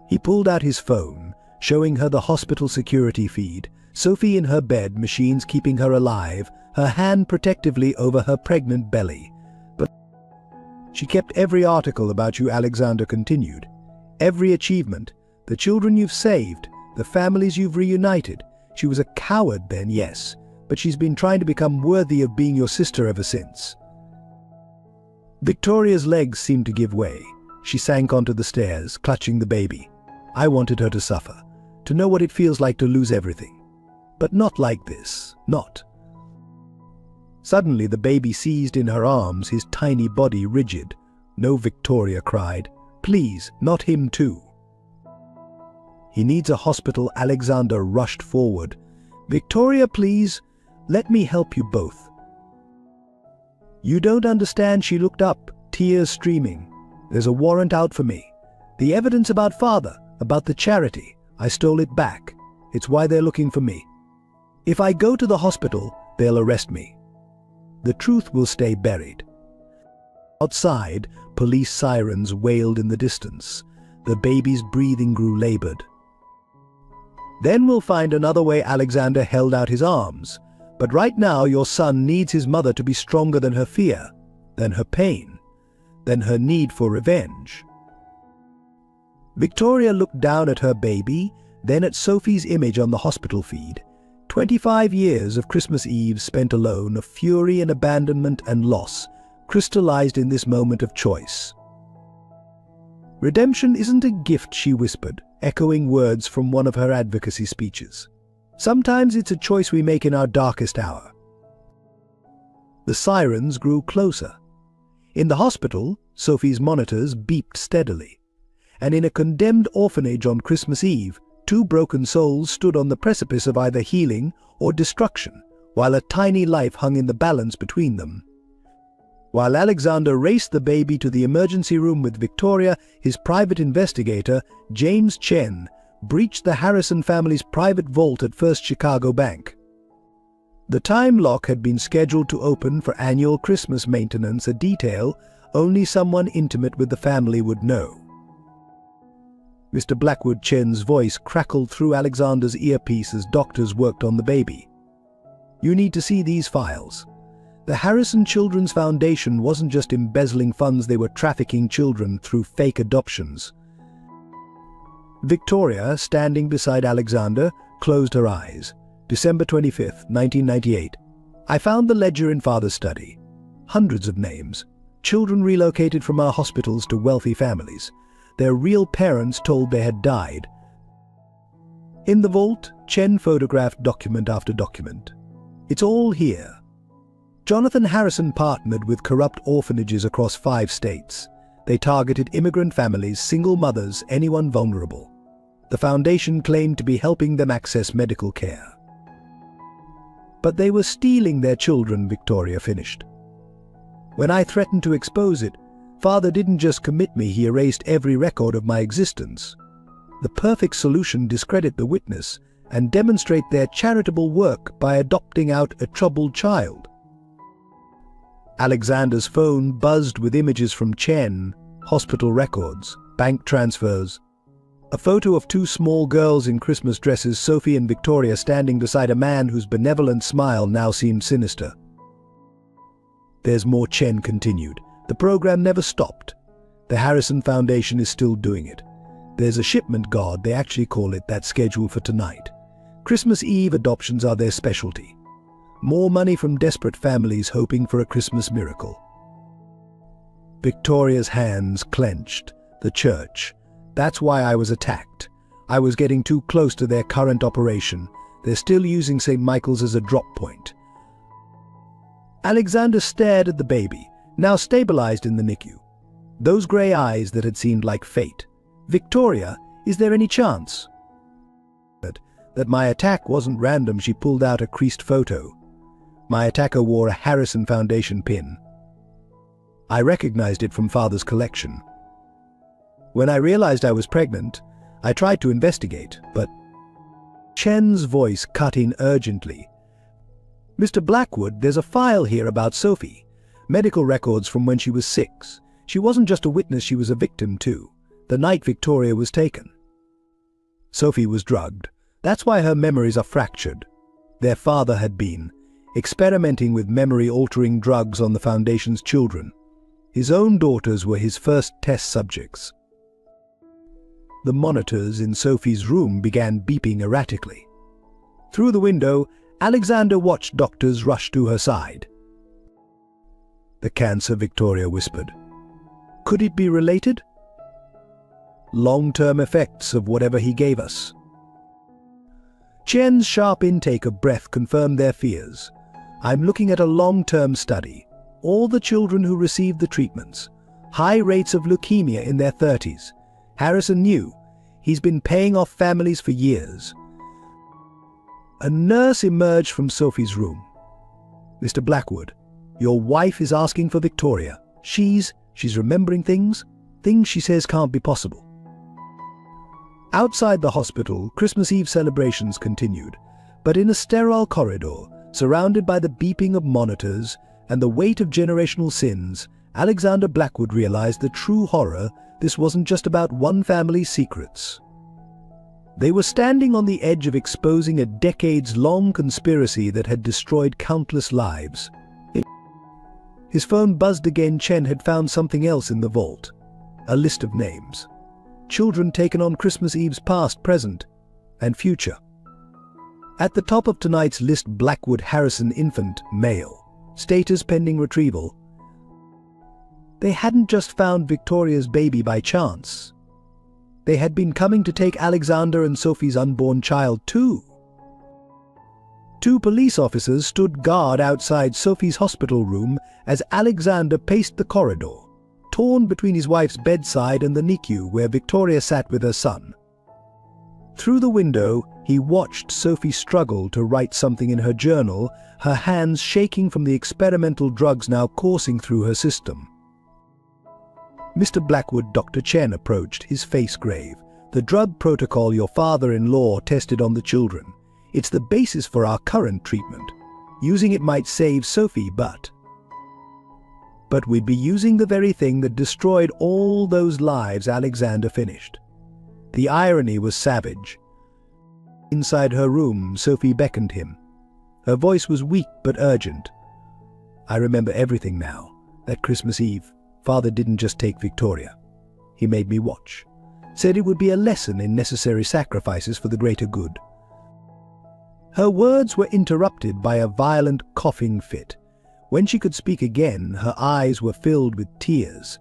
He pulled out his phone, showing her the hospital security feed, Sophie in her bed, machines keeping her alive, her hand protectively over her pregnant belly. "But she kept every article about you," Alexander continued. "Every achievement, the children you've saved, the families you've reunited. She was a coward then, yes, but she's been trying to become worthy of being your sister ever since." Victoria's legs seemed to give way. She sank onto the stairs, clutching the baby. "I wanted her to suffer, to know what it feels like to lose everything. But not like this, not." Suddenly the baby seized in her arms, his tiny body rigid. "No," Victoria cried. "Please, not him too." "He needs a hospital." Alexander rushed forward. "Victoria, please, let me help you both." "You don't understand." She looked up, tears streaming. "There's a warrant out for me. The evidence about father, about the charity. I stole it back. It's why they're looking for me. If I go to the hospital, they'll arrest me. The truth will stay buried." Outside, police sirens wailed in the distance. The baby's breathing grew labored. "Then we'll find another way." Alexander held out his arms. "But right now your son needs his mother to be stronger than her fear, than her pain, than her need for revenge." Victoria looked down at her baby, then at Sophie's image on the hospital feed. 25 years of Christmas Eve spent alone, of fury and abandonment and loss, crystallized in this moment of choice. "Redemption isn't a gift," she whispered, echoing words from one of her advocacy speeches. "Sometimes it's a choice we make in our darkest hour." The sirens grew closer. In the hospital, Sophie's monitors beeped steadily. And in a condemned orphanage on Christmas Eve, 2 broken souls stood on the precipice of either healing or destruction, while a tiny life hung in the balance between them. While Alexander raced the baby to the emergency room with Victoria, his private investigator, James Chen, breached the Harrison family's private vault at First Chicago Bank. The time lock had been scheduled to open for annual Christmas maintenance, a detail only someone intimate with the family would know. Mr. Blackwood Chen's voice crackled through Alexander's earpiece as doctors worked on the baby. "You need to see these files. The Harrison Children's Foundation wasn't just embezzling funds, they were trafficking children through fake adoptions." Victoria, standing beside Alexander, closed her eyes. December 25th, 1998. "I found the ledger in Father's study. Hundreds of names. Children relocated from our hospitals to wealthy families. Their real parents told they had died." In the vault, Chen photographed document after document. "It's all here." Jonathan Harrison partnered with corrupt orphanages across 5 states. They targeted immigrant families, single mothers, anyone vulnerable. The foundation claimed to be helping them access medical care. But they were stealing their children, Victoria finished. "When I threatened to expose it, Father didn't just commit me, he erased every record of my existence. The perfect solution: discredit the witness and demonstrate their charitable work by adopting out a troubled child." Alexander's phone buzzed with images from Chen, hospital records, bank transfers. A photo of 2 small girls in Christmas dresses, Sophie and Victoria, standing beside a man whose benevolent smile now seemed sinister. "There's more," Chen continued. "The program never stopped. The Harrison Foundation is still doing it. There's a shipment guard, they actually call it, that's scheduled for tonight. Christmas Eve adoptions are their specialty. More money from desperate families hoping for a Christmas miracle." Victoria's hands clenched. "The church. That's why I was attacked. I was getting too close to their current operation. They're still using St. Michael's as a drop point." Alexander stared at the baby, now stabilized in the NICU. Those grey eyes that had seemed like fate. "Victoria, is there any chance that my attack wasn't random?" She pulled out a creased photo. "My attacker wore a Harrison Foundation pin. I recognized it from Father's collection. When I realized I was pregnant, I tried to investigate, but..." Chen's voice cut in urgently. "Mr. Blackwood, there's a file here about Sophie. Medical records from when she was 6. She wasn't just a witness, she was a victim too. The night Victoria was taken. Sophie was drugged. That's why her memories are fractured. Their father had been experimenting with memory-altering drugs on the Foundation's children. His own daughters were his first test subjects." The monitors in Sophie's room began beeping erratically. Through the window, Alexander watched doctors rush to her side. "The cancer," Victoria whispered. "Could it be related?" "Long-term effects of whatever he gave us." Chen's sharp intake of breath confirmed their fears. "I'm looking at a long-term study. All the children who received the treatments. High rates of leukemia in their 30s. Harrison knew. He's been paying off families for years." A nurse emerged from Sophie's room. "Mr. Blackwood, your wife is asking for Victoria. She's remembering things she says can't be possible." Outside the hospital, Christmas Eve celebrations continued, but in a sterile corridor, surrounded by the beeping of monitors and the weight of generational sins, Alexander Blackwood realized the true horror. This wasn't just about one family's secrets. They were standing on the edge of exposing a decades-long conspiracy that had destroyed countless lives. His phone buzzed again. Chen had found something else in the vault. A list of names. Children taken on Christmas Eve's past, present, and future. At the top of tonight's list, Blackwood Harrison, infant, male. Status pending retrieval. They hadn't just found Victoria's baby by chance. They had been coming to take Alexander and Sophie's unborn child too. 2 police officers stood guard outside Sophie's hospital room as Alexander paced the corridor, torn between his wife's bedside and the NICU where Victoria sat with her son. Through the window, He watched Sophie struggle to write something in her journal, her hands shaking from the experimental drugs now coursing through her system. Mr. Blackwood, Dr. Chen approached, his face grave. The drug protocol your father-in-law tested on the children. It's the basis for our current treatment. Using it might save Sophie, but we'd be using the very thing that destroyed all those lives, Alexander finished. The irony was savage. Inside her room, Sophie beckoned him. Her voice was weak but urgent. I remember everything now. That Christmas Eve, Father didn't just take Victoria. He made me watch. Said it would be a lesson in necessary sacrifices for the greater good. Her words were interrupted by a violent coughing fit. When she could speak again, her eyes were filled with tears.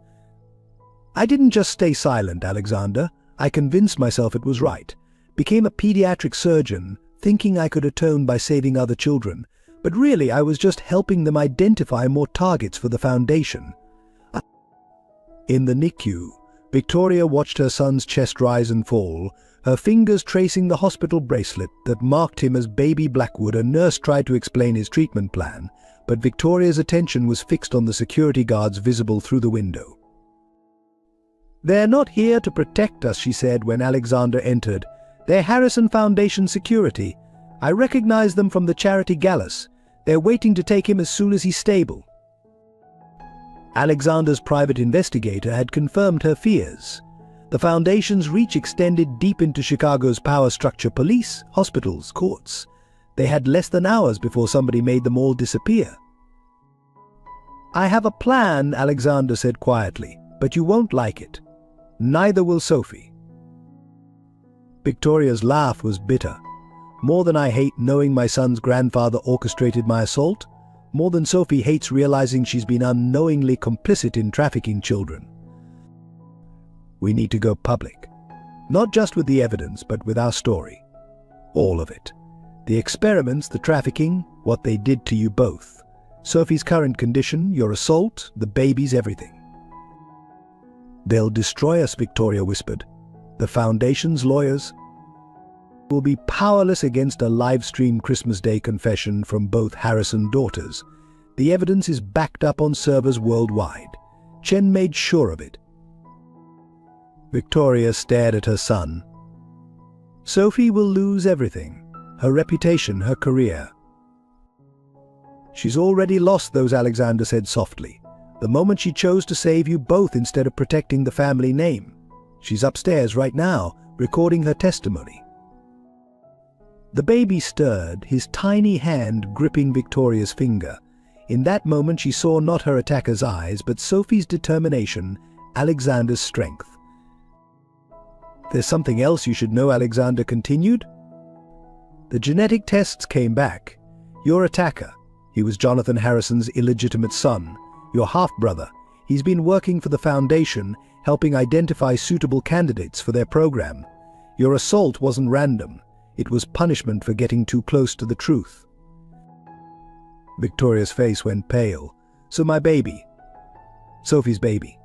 I didn't just stay silent, Alexander. I convinced myself it was right. Became a pediatric surgeon, thinking I could atone by saving other children. But really, I was just helping them identify more targets for the foundation. In the NICU, Victoria watched her son's chest rise and fall, her fingers tracing the hospital bracelet that marked him as Baby Blackwood. A nurse tried to explain his treatment plan, but Victoria's attention was fixed on the security guards visible through the window. They're not here to protect us, she said when Alexander entered. They're Harrison Foundation security. I recognize them from the charity Gallus. They're waiting to take him as soon as he's stable. Alexander's private investigator had confirmed her fears. The Foundation's reach extended deep into Chicago's power structure: police, hospitals, courts. They had less than hours before somebody made them all disappear. I have a plan, Alexander said quietly, but you won't like it. Neither will Sophie. Victoria's laugh was bitter. More than I hate knowing my son's grandfather orchestrated my assault, more than Sophie hates realizing she's been unknowingly complicit in trafficking children. We need to go public. Not just with the evidence, but with our story. All of it. The experiments, the trafficking, what they did to you both. Sophie's current condition, your assault, the babies, everything. They'll destroy us, Victoria whispered. The Foundation's lawyers will be powerless against a live-stream Christmas Day confession from both Harrison daughters. The evidence is backed up on servers worldwide. Chen made sure of it. Victoria stared at her son. Sophie will lose everything. Her reputation, her career. She's already lost those, Alexander said softly. The moment she chose to save you both instead of protecting the family name. She's upstairs right now, recording her testimony. The baby stirred, his tiny hand gripping Victoria's finger. In that moment she saw not her attacker's eyes, but Sophie's determination, Alexander's strength. There's something else you should know, Alexander continued. The genetic tests came back. Your attacker, he was Jonathan Harrison's illegitimate son, your half-brother. He's been working for the Foundation, helping identify suitable candidates for their program. Your assault wasn't random. It was punishment for getting too close to the truth. Victoria's face went pale. So my baby, Sophie's baby,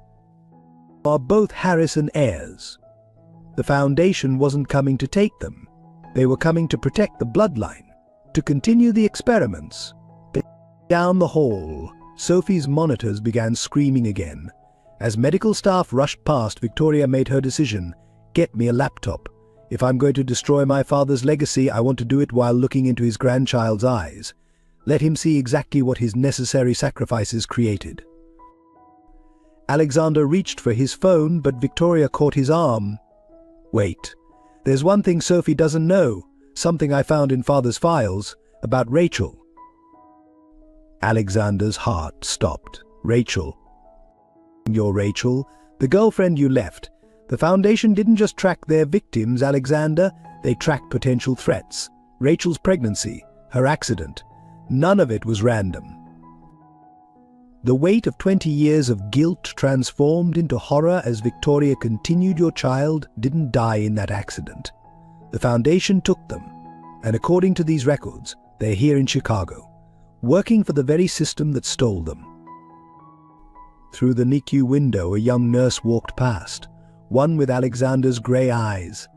are both Harrison heirs. The Foundation wasn't coming to take them. They were coming to protect the bloodline, to continue the experiments. Down the hall, Sophie's monitors began screaming again. As medical staff rushed past, Victoria made her decision. Get me a laptop. If I'm going to destroy my father's legacy, I want to do it while looking into his grandchild's eyes. Let him see exactly what his necessary sacrifices created. Alexander reached for his phone, but Victoria caught his arm. Wait. There's one thing Sophie doesn't know, something I found in Father's files, about Rachel. Alexander's heart stopped. Rachel. Your Rachel, the girlfriend you left. The Foundation didn't just track their victims, Alexander, they tracked potential threats. Rachel's pregnancy, her accident. None of it was random. The weight of 20 years of guilt transformed into horror as Victoria continued. Your child didn't die in that accident. The Foundation took them, and according to these records, they're here in Chicago, working for the very system that stole them. Through the NICU window, a young nurse walked past, one with Alexander's grey eyes.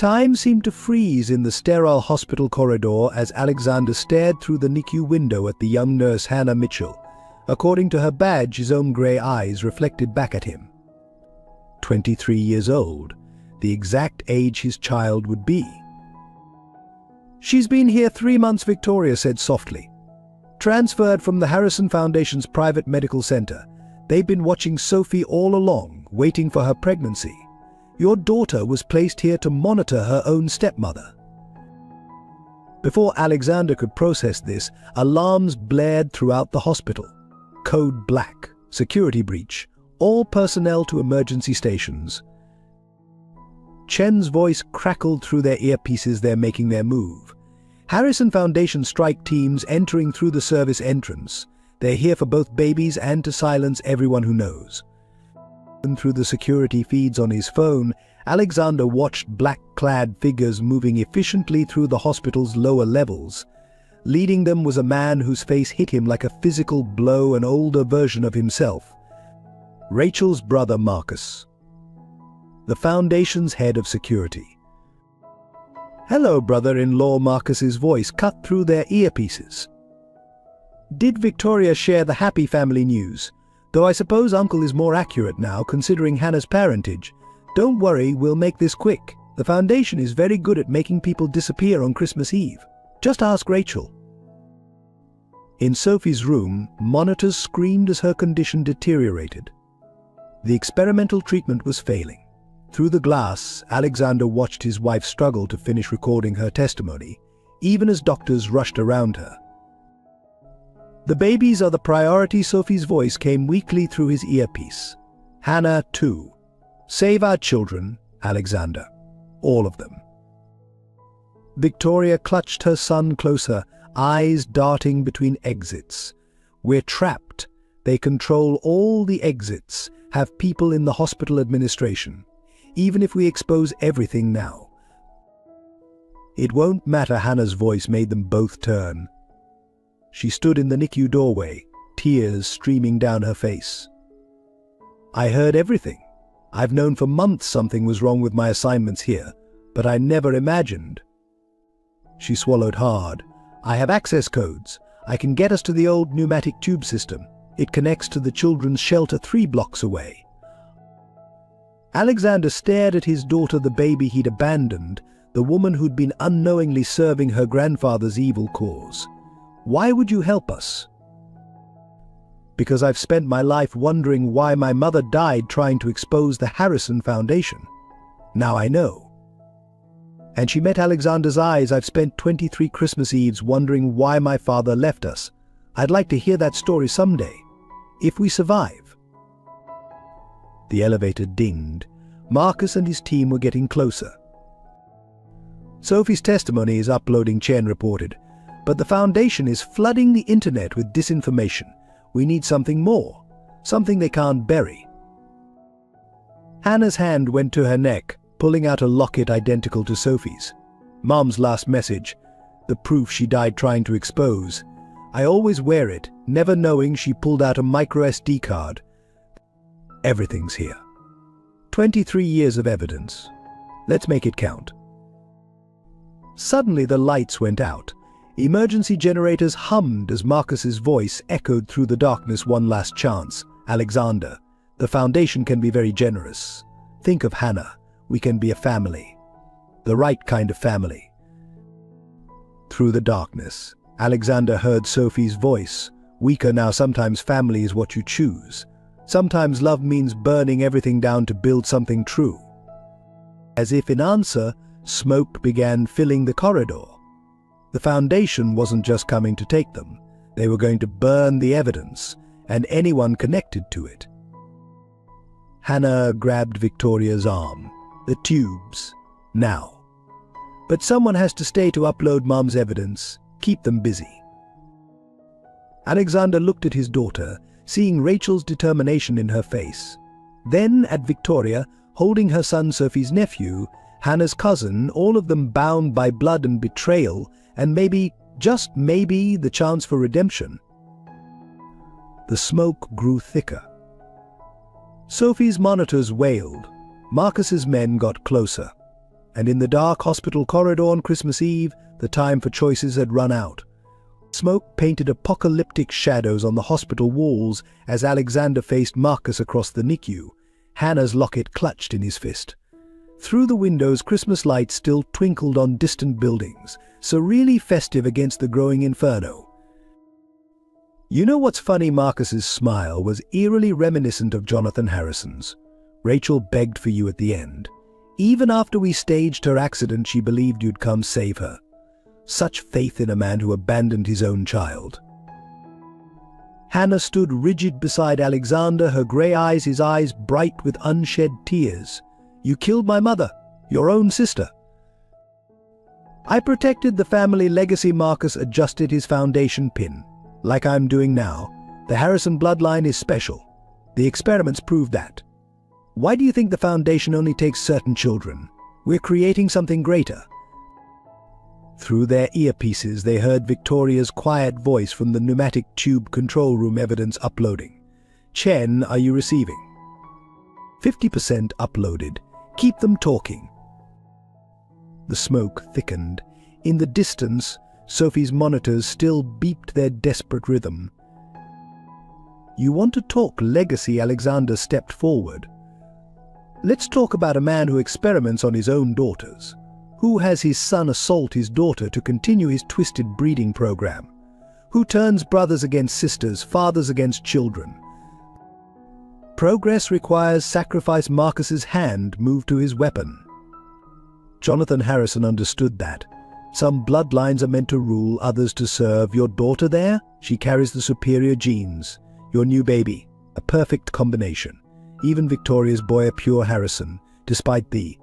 Time seemed to freeze in the sterile hospital corridor as Alexander stared through the NICU window at the young nurse Hannah Mitchell. According to her badge, his own grey eyes reflected back at him. 23 years old, the exact age his child would be. "She's been here 3 months," Victoria said softly. "Transferred from the Harrison Foundation's private medical center. They've been watching Sophie all along, waiting for her pregnancy. Your daughter was placed here to monitor her own stepmother." Before Alexander could process this, alarms blared throughout the hospital. Code Black, security breach, all personnel to emergency stations. Chen's voice crackled through their earpieces. "They're making their move. Harrison Foundation strike teams entering through the service entrance. They're here for both babies and to silence everyone who knows." And through the security feeds on his phone, Alexander watched black-clad figures moving efficiently through the hospital's lower levels. Leading them was a man whose face hit him like a physical blow, an older version of himself. Rachel's brother Marcus, the Foundation's head of security. "Hello, brother-in-law," Marcus's voice cut through their earpieces. "Did Victoria share the happy family news? Though I suppose Uncle is more accurate now, considering Hannah's parentage. Don't worry, we'll make this quick. The Foundation is very good at making people disappear on Christmas Eve. Just ask Rachel." In Sophie's room, monitors screamed as her condition deteriorated. The experimental treatment was failing. Through the glass, Alexander watched his wife struggle to finish recording her testimony, even as doctors rushed around her. "The babies are the priority," Sophie's voice came weakly through his earpiece. "Hannah, too. Save our children, Alexander. All of them." Victoria clutched her son closer, eyes darting between exits. "We're trapped. They control all the exits, have people in the hospital administration. Even if we expose everything now." "It won't matter," Hannah's voice made them both turn. She stood in the NICU doorway, tears streaming down her face. "I heard everything. I've known for months something was wrong with my assignments here, but I never imagined." She swallowed hard. "I have access codes. I can get us to the old pneumatic tube system. It connects to the children's shelter 3 blocks away." Alexander stared at his daughter, the baby he'd abandoned, the woman who'd been unknowingly serving her grandfather's evil cause. "Why would you help us?" "Because I've spent my life wondering why my mother died trying to expose the Harrison Foundation. Now I know." And she met Alexander's eyes. "I've spent 23 Christmas Eves wondering why my father left us. I'd like to hear that story someday, if we survive." The elevator dinged. Marcus and his team were getting closer. "Sophie's testimony is uploading," Chen reported. "But the Foundation is flooding the internet with disinformation. We need something more, something they can't bury." Hannah's hand went to her neck, pulling out a locket identical to Sophie's. "Mom's last message, the proof she died trying to expose. I always wear it, never knowing." She pulled out a micro SD card. "Everything's here. 23 years of evidence. Let's make it count." Suddenly the lights went out. Emergency generators hummed as Marcus's voice echoed through the darkness. "One last chance, Alexander. The Foundation can be very generous. Think of Hannah. We can be a family. The right kind of family." Through the darkness, Alexander heard Sophie's voice, weaker now. "Sometimes family is what you choose. Sometimes love means burning everything down to build something true." As if in answer, smoke began filling the corridor. The Foundation wasn't just coming to take them. They were going to burn the evidence and anyone connected to it. Hannah grabbed Victoria's arm. "The tubes. Now. But someone has to stay to upload Mom's evidence. Keep them busy." Alexander looked at his daughter, seeing Rachel's determination in her face. Then at Victoria, holding her son Sophie's nephew, Hannah's cousin, all of them bound by blood and betrayal, and maybe, just maybe, the chance for redemption. The smoke grew thicker. Sophie's monitors wailed. Marcus's men got closer. and in the dark hospital corridor on Christmas Eve, the time for choices had run out. Smoke painted apocalyptic shadows on the hospital walls as Alexander faced Marcus across the NICU, Hannah's locket clutched in his fist. Through the windows, Christmas lights still twinkled on distant buildings, so really festive against the growing inferno. You know what's funny? Marcus's smile was eerily reminiscent of Jonathan Harrison's. Rachel begged for you at the end. Even after we staged her accident, she believed you'd come save her. Such faith in a man who abandoned his own child. Hannah stood rigid beside Alexander, her grey eyes, his eyes bright with unshed tears. You killed my mother, your own sister. I protected the family legacy. Marcus adjusted his foundation pin. Like I'm doing now. The Harrison bloodline is special. The experiments prove that. Why do you think the foundation only takes certain children? We're creating something greater. Through their earpieces, they heard Victoria's quiet voice from the pneumatic tube control room. Evidence uploading. Chen, are you receiving? 50% uploaded. Keep them talking. The smoke thickened. In the distance, Sophie's monitors still beeped their desperate rhythm. You want to talk legacy? Alexander stepped forward. Let's talk about a man who experiments on his own daughters. Who has his son assault his daughter to continue his twisted breeding program? Who turns brothers against sisters, fathers against children? Progress requires sacrifice. Marcus's hand moved to his weapon. Jonathan Harrison understood that. Some bloodlines are meant to rule, others to serve. Your daughter there? She carries the superior genes. Your new baby, a perfect combination. Even Victoria's boy, a pure Harrison, despite the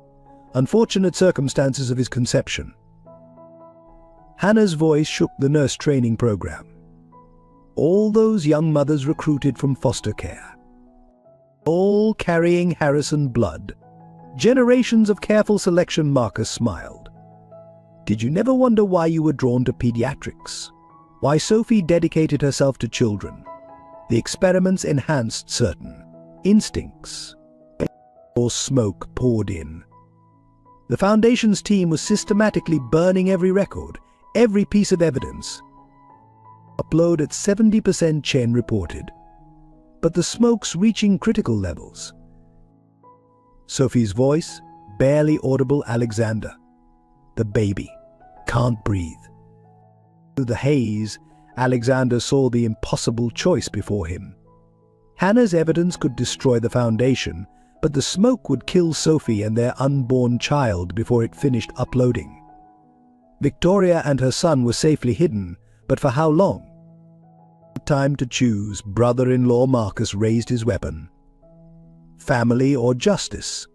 unfortunate circumstances of his conception. Hannah's voice shook the nurse training program. All those young mothers recruited from foster care. All carrying Harrison blood. Generations of careful selection. Marcus smiled. Did you never wonder why you were drawn to pediatrics? Why Sophie dedicated herself to children? The experiments enhanced certain instincts. Or smoke poured in. The Foundation's team was systematically burning every record, every piece of evidence. Upload at 70%, Chen reported. But the smoke's reaching critical levels. Sophie's voice, barely audible. Alexander. The baby can't breathe. Through the haze, Alexander saw the impossible choice before him. Hannah's evidence could destroy the Foundation, but the smoke would kill Sophie and their unborn child before it finished uploading. Victoria and her son were safely hidden, but for how long? Time to choose. Brother-in-law Marcus raised his weapon. Family or justice?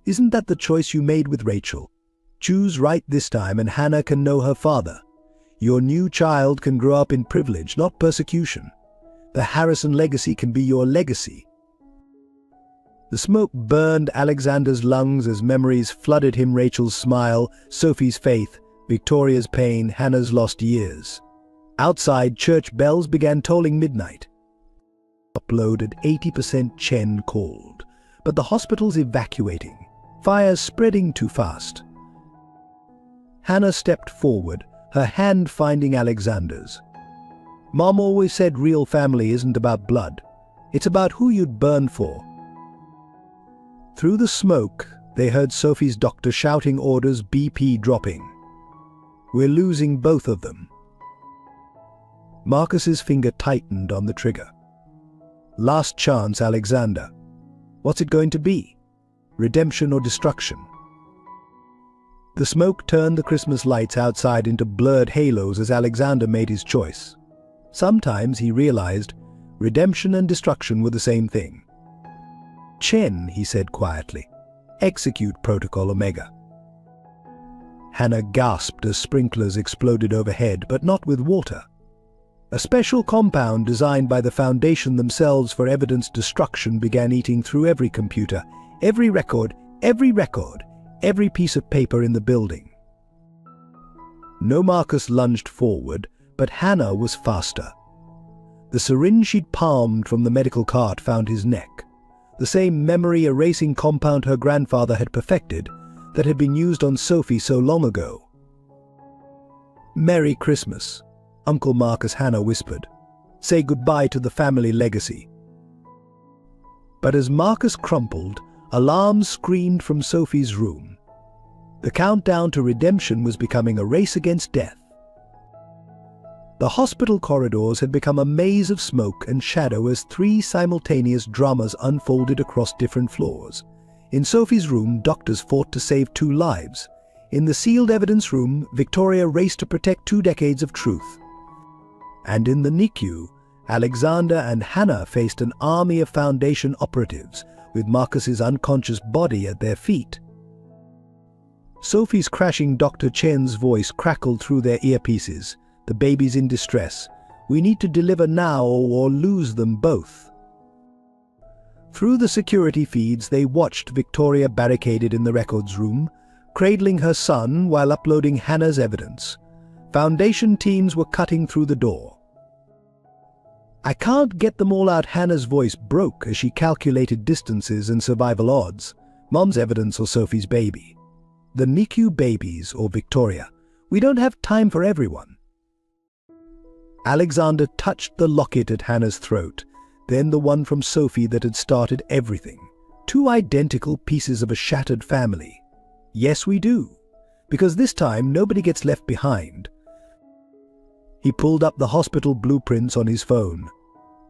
Isn't that the choice you made with Rachel? Choose right this time and Hannah can know her father. Your new child can grow up in privilege, not persecution. The Harrison legacy can be your legacy. The smoke burned Alexander's lungs as memories flooded him. Rachel's smile, Sophie's faith, Victoria's pain, Hannah's lost years. Outside, church bells began tolling midnight. Upload at 80%, Chen called. But the hospital's evacuating. Fires spreading too fast. Hannah stepped forward, her hand finding Alexander's. Mom always said real family isn't about blood. It's about who you'd burn for. Through the smoke, they heard Sophie's doctor shouting orders, BP dropping. We're losing both of them. Marcus's finger tightened on the trigger. Last chance, Alexander. What's it going to be? Redemption or destruction? The smoke turned the Christmas lights outside into blurred halos as Alexander made his choice. Sometimes he realized redemption and destruction were the same thing. Chen, he said quietly, execute Protocol Omega. Hannah gasped as sprinklers exploded overhead, but not with water. A special compound designed by the Foundation themselves for evidence destruction began eating through every computer, every record, every piece of paper in the building. No Marcus lunged forward, but Hannah was faster. The syringe she'd palmed from the medical cart found his neck. The same memory-erasing compound her grandfather had perfected, that had been used on Sophie so long ago. "Merry Christmas," Uncle Marcus Hannah whispered. "Say goodbye to the family legacy." But as Marcus crumpled, alarms screamed from Sophie's room. The countdown to redemption was becoming a race against death. The hospital corridors had become a maze of smoke and shadow as three simultaneous dramas unfolded across different floors. In Sophie's room, doctors fought to save 2 lives. In the sealed evidence room, Victoria raced to protect 2 decades of truth. And in the NICU, Alexander and Hannah faced an army of Foundation operatives, with Marcus's unconscious body at their feet. Sophie's crashing Dr. Chen's voice crackled through their earpieces. "The baby's in distress. We need to deliver now or lose them both." Through the security feeds, they watched Victoria barricaded in the records room, cradling her son while uploading Hannah's evidence. Foundation teams were cutting through the door. "I can't get them all out," Hannah's voice broke as she calculated distances and survival odds. Mom's evidence or Sophie's baby? The NICU babies or Victoria? We don't have time for everyone. Alexander touched the locket at Hannah's throat, then the one from Sophie that had started everything. 2 identical pieces of a shattered family. Yes, we do. Because this time, nobody gets left behind. He pulled up the hospital blueprints on his phone.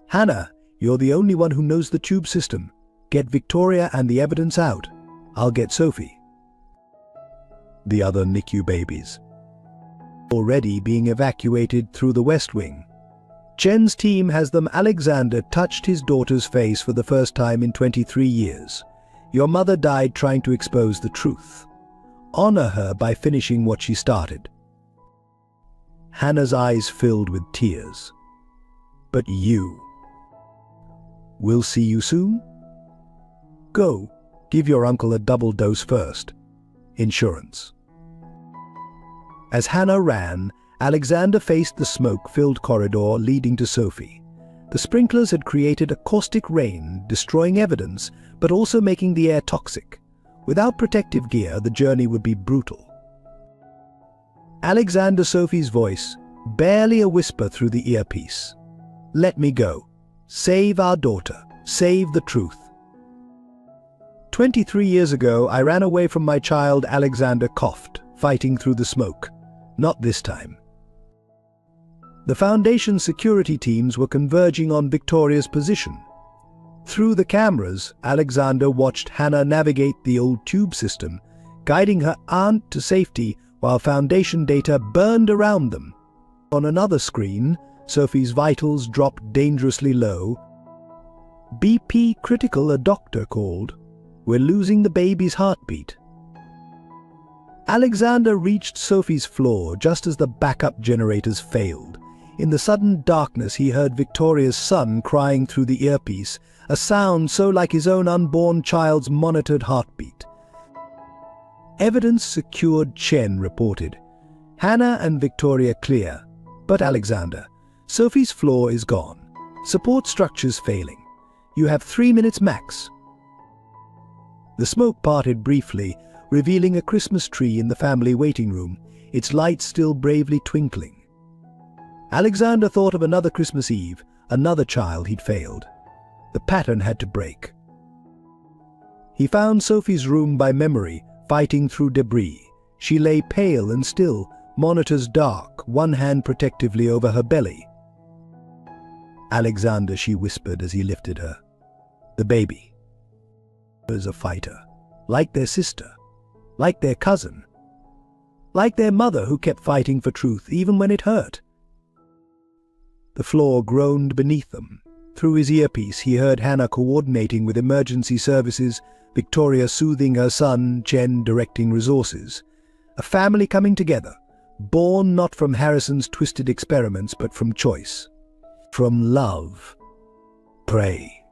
"Hannah, you're the only one who knows the tube system. Get Victoria and the evidence out. I'll get Sophie." The other NICU babies already being evacuated through the West Wing. Chen's team has them. Alexander touched his daughter's face for the first time in 23 years. "Your mother died trying to expose the truth. Honor her by finishing what she started." Hannah's eyes filled with tears. "But you. We'll see you soon? Go, give your uncle a double dose first. Insurance." As Hannah ran, Alexander faced the smoke-filled corridor leading to Sophie. The sprinklers had created a caustic rain, destroying evidence, but also making the air toxic. Without protective gear, the journey would be brutal. Alexander Sophie's voice, barely a whisper through the earpiece. "Let me go. Save our daughter. Save the truth." 23 years ago, I ran away from my child, Alexander coughed, fighting through the smoke. Not this time. The Foundation security teams were converging on Victoria's position. Through the cameras, Alexander watched Hannah navigate the old tube system, guiding her aunt to safety while Foundation data burned around them. On another screen, Sophie's vitals dropped dangerously low. "BP critical," a doctor called. "We're losing the baby's heartbeat." Alexander reached Sophie's floor just as the backup generators failed. In the sudden darkness, he heard Victoria's son crying through the earpiece, a sound so like his own unborn child's monitored heartbeat. "Evidence secured," Chen reported. "Hannah and Victoria clear. But Alexander, Sophie's floor is gone. Support structures failing. You have 3 minutes max." The smoke parted briefly, revealing a Christmas tree in the family waiting room, its lights still bravely twinkling. Alexander thought of another Christmas Eve, another child he'd failed. The pattern had to break. He found Sophie's room by memory, fighting through debris. She lay pale and still, monitors dark, one hand protectively over her belly. "Alexander," she whispered as he lifted her. "The baby is a fighter, like their sister, like their cousin, like their mother who kept fighting for truth even when it hurt." The floor groaned beneath them. Through his earpiece, he heard Hannah coordinating with emergency services, Victoria soothing her son, Chen directing resources. A family coming together, born not from Harrison's twisted experiments but from choice. From love. Pray.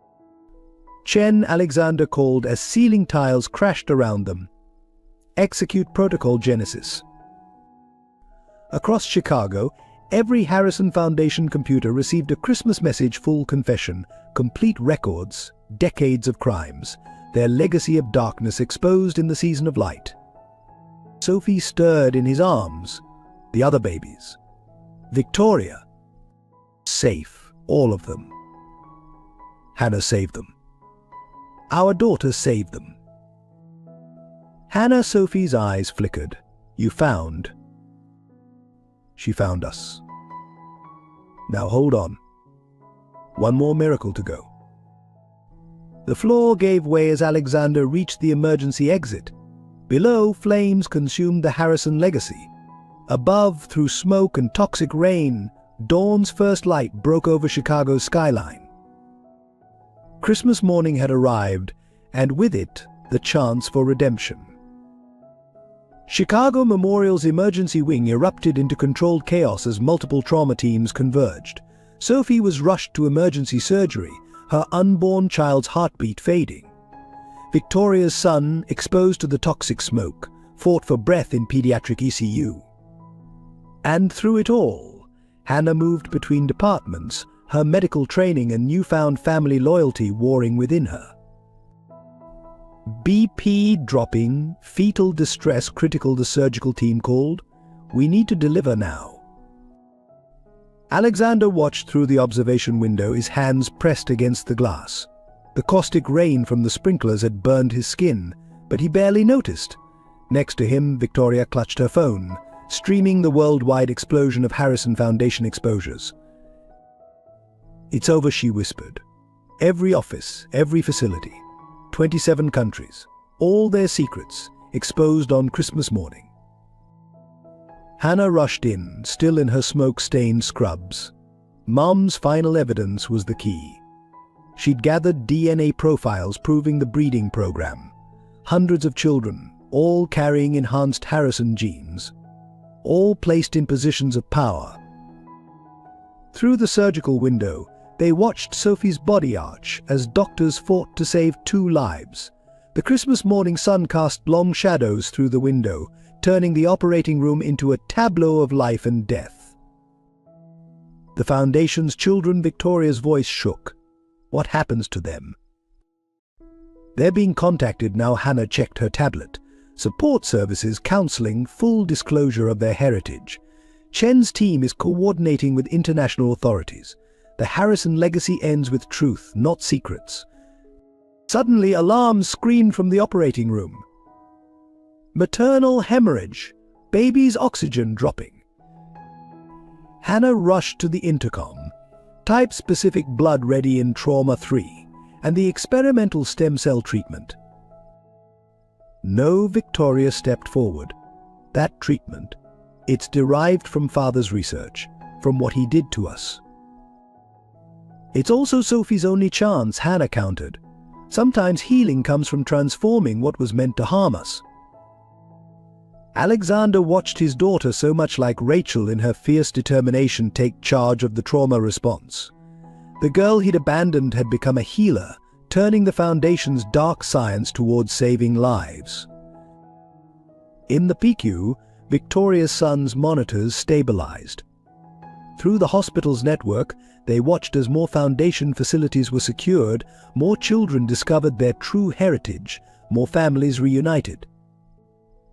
Chen, Alexander called as ceiling tiles crashed around them. "Execute Protocol Genesis." Across Chicago, every Harrison Foundation computer received a Christmas message: full confession, complete records, decades of crimes, their legacy of darkness exposed in the season of light. Sophie stirred in his arms. The other babies. Victoria. Safe, all of them. Hannah saved them. Our daughter saved them. Hannah Sophie's eyes flickered. You found. She found us. Now hold on. One more miracle to go. The floor gave way as Alexander reached the emergency exit. Below, flames consumed the Harrison legacy. Above, through smoke and toxic rain, dawn's first light broke over Chicago's skyline. Christmas morning had arrived, and with it, the chance for redemption. Chicago Memorial's emergency wing erupted into controlled chaos as multiple trauma teams converged. Sophie was rushed to emergency surgery, her unborn child's heartbeat fading. Victoria's son, exposed to the toxic smoke, fought for breath in pediatric ECU. And through it all, Hannah moved between departments, her medical training and newfound family loyalty warring within her. BP dropping, fetal distress critical, the surgical team called. We need to deliver now. Alexander watched through the observation window, his hands pressed against the glass. The caustic rain from the sprinklers had burned his skin, but he barely noticed. Next to him, Victoria clutched her phone, streaming the worldwide explosion of Harrison Foundation exposures. It's over, she whispered. Every office, every facility. 27 countries, all their secrets, exposed on Christmas morning. Hannah rushed in, still in her smoke-stained scrubs. Mom's final evidence was the key. She'd gathered DNA profiles proving the breeding program. Hundreds of children, all carrying enhanced Harrison genes. All placed in positions of power. Through the surgical window, they watched Sophie's body arch as doctors fought to save 2 lives. The Christmas morning sun cast long shadows through the window, turning the operating room into a tableau of life and death. The Foundation's children, Victoria's voice shook. What happens to them? They're being contacted now. Hannah checked her tablet. Support services, counseling, full disclosure of their heritage. Chen's team is coordinating with international authorities. The Harrison legacy ends with truth, not secrets. Suddenly, alarms screamed from the operating room. Maternal hemorrhage. Baby's oxygen dropping. Hannah rushed to the intercom. Type-specific blood ready in trauma 3, and the experimental stem cell treatment. No, Victoria stepped forward. That treatment, it's derived from Father's research, from what he did to us. It's also Sophie's only chance, Hannah countered. Sometimes healing comes from transforming what was meant to harm us. Alexander watched his daughter, so much like Rachel in her fierce determination, take charge of the trauma response. The girl he'd abandoned had become a healer, turning the Foundation's dark science towards saving lives. In the PICU, Victoria's son's monitors stabilized. Through the hospital's network, they watched as more Foundation facilities were secured, more children discovered their true heritage, more families reunited.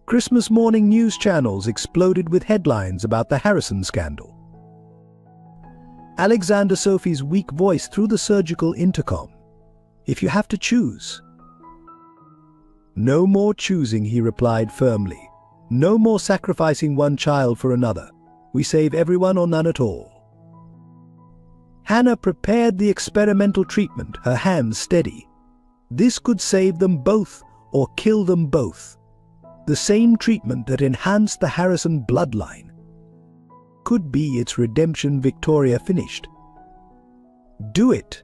Christmas morning news channels exploded with headlines about the Harrison scandal. Alexander Sophie's weak voice through the surgical intercom. If you have to choose. No more choosing, he replied firmly. No more sacrificing one child for another. We save everyone or none at all. Hannah prepared the experimental treatment, her hands steady. This could save them both or kill them both. The same treatment that enhanced the Harrison bloodline. Could be its redemption, Victoria finished. Do it.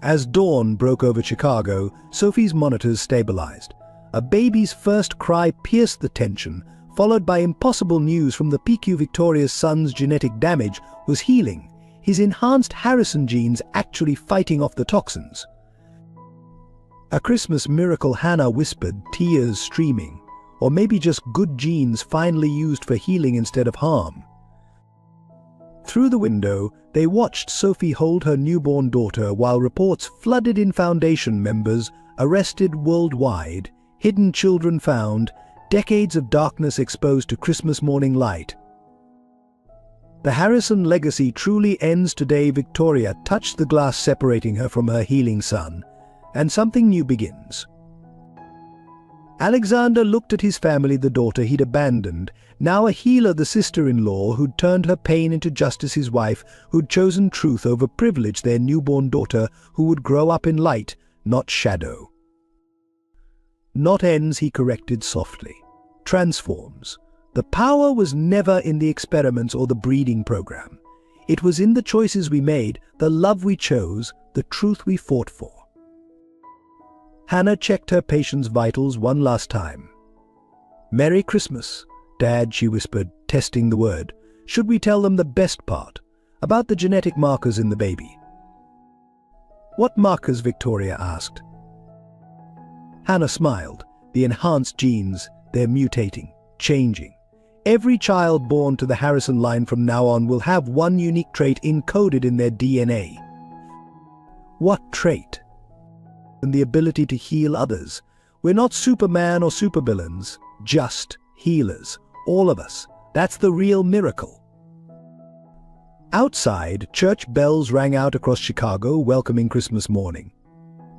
As dawn broke over Chicago, Sophie's monitors stabilized. A baby's first cry pierced the tension, followed by impossible news from the PICU. Victoria's son's genetic damage was healing, his enhanced Harrison genes actually fighting off the toxins. A Christmas miracle, Hannah whispered, tears streaming. Or maybe just good genes finally used for healing instead of harm. Through the window, they watched Sophie hold her newborn daughter while reports flooded in. Foundation members arrested worldwide, hidden children found, decades of darkness exposed to Christmas morning light. The Harrison legacy truly ends today. Victoria touched the glass separating her from her healing son, and something new begins. Alexander looked at his family, the daughter he'd abandoned, now a healer, the sister-in-law who'd turned her pain into justice, his wife who'd chosen truth over privilege, their newborn daughter who would grow up in light, not shadow. Not ends, he corrected softly. Transforms. The power was never in the experiments or the breeding program. It was in the choices we made, the love we chose, the truth we fought for. Hannah checked her patient's vitals one last time. "Merry Christmas, Dad," she whispered, testing the word. "Should we tell them the best part, about the genetic markers in the baby?" "What markers?" Victoria asked. Hannah smiled. "The enhanced genes, they're mutating, changing. Every child born to the Harrison line from now on will have one unique trait encoded in their DNA." "What trait?" "And the ability to heal others. We're not Superman or supervillains, just healers. All of us. That's the real miracle." Outside, church bells rang out across Chicago, welcoming Christmas morning.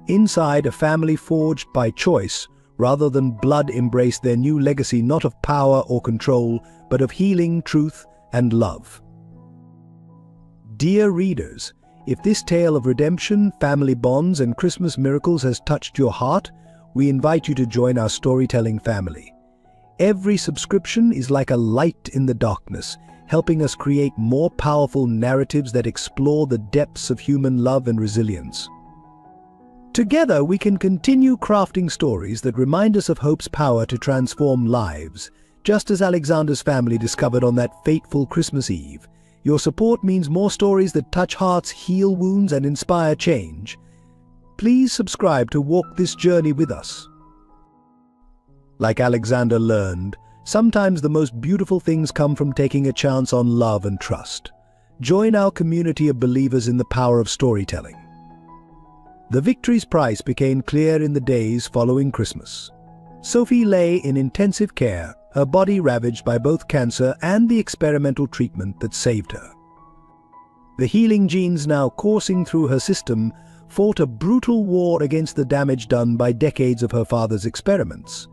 Inside, a family forged by choice rather than blood embraced their new legacy, not of power or control, but of healing, truth, and love. Dear readers, if this tale of redemption, family bonds, and Christmas miracles has touched your heart, we invite you to join our storytelling family. Every subscription is like a light in the darkness, helping us create more powerful narratives that explore the depths of human love and resilience. Together, we can continue crafting stories that remind us of hope's power to transform lives, just as Alexander's family discovered on that fateful Christmas Eve. Your support means more stories that touch hearts, heal wounds, and inspire change. Please subscribe to walk this journey with us. Like Alexander learned, sometimes the most beautiful things come from taking a chance on love and trust. Join our community of believers in the power of storytelling. The victory's price became clear in the days following Christmas. Sophie lay in intensive care, her body ravaged by both cancer and the experimental treatment that saved her. The healing genes now coursing through her system fought a brutal war against the damage done by decades of her father's experiments.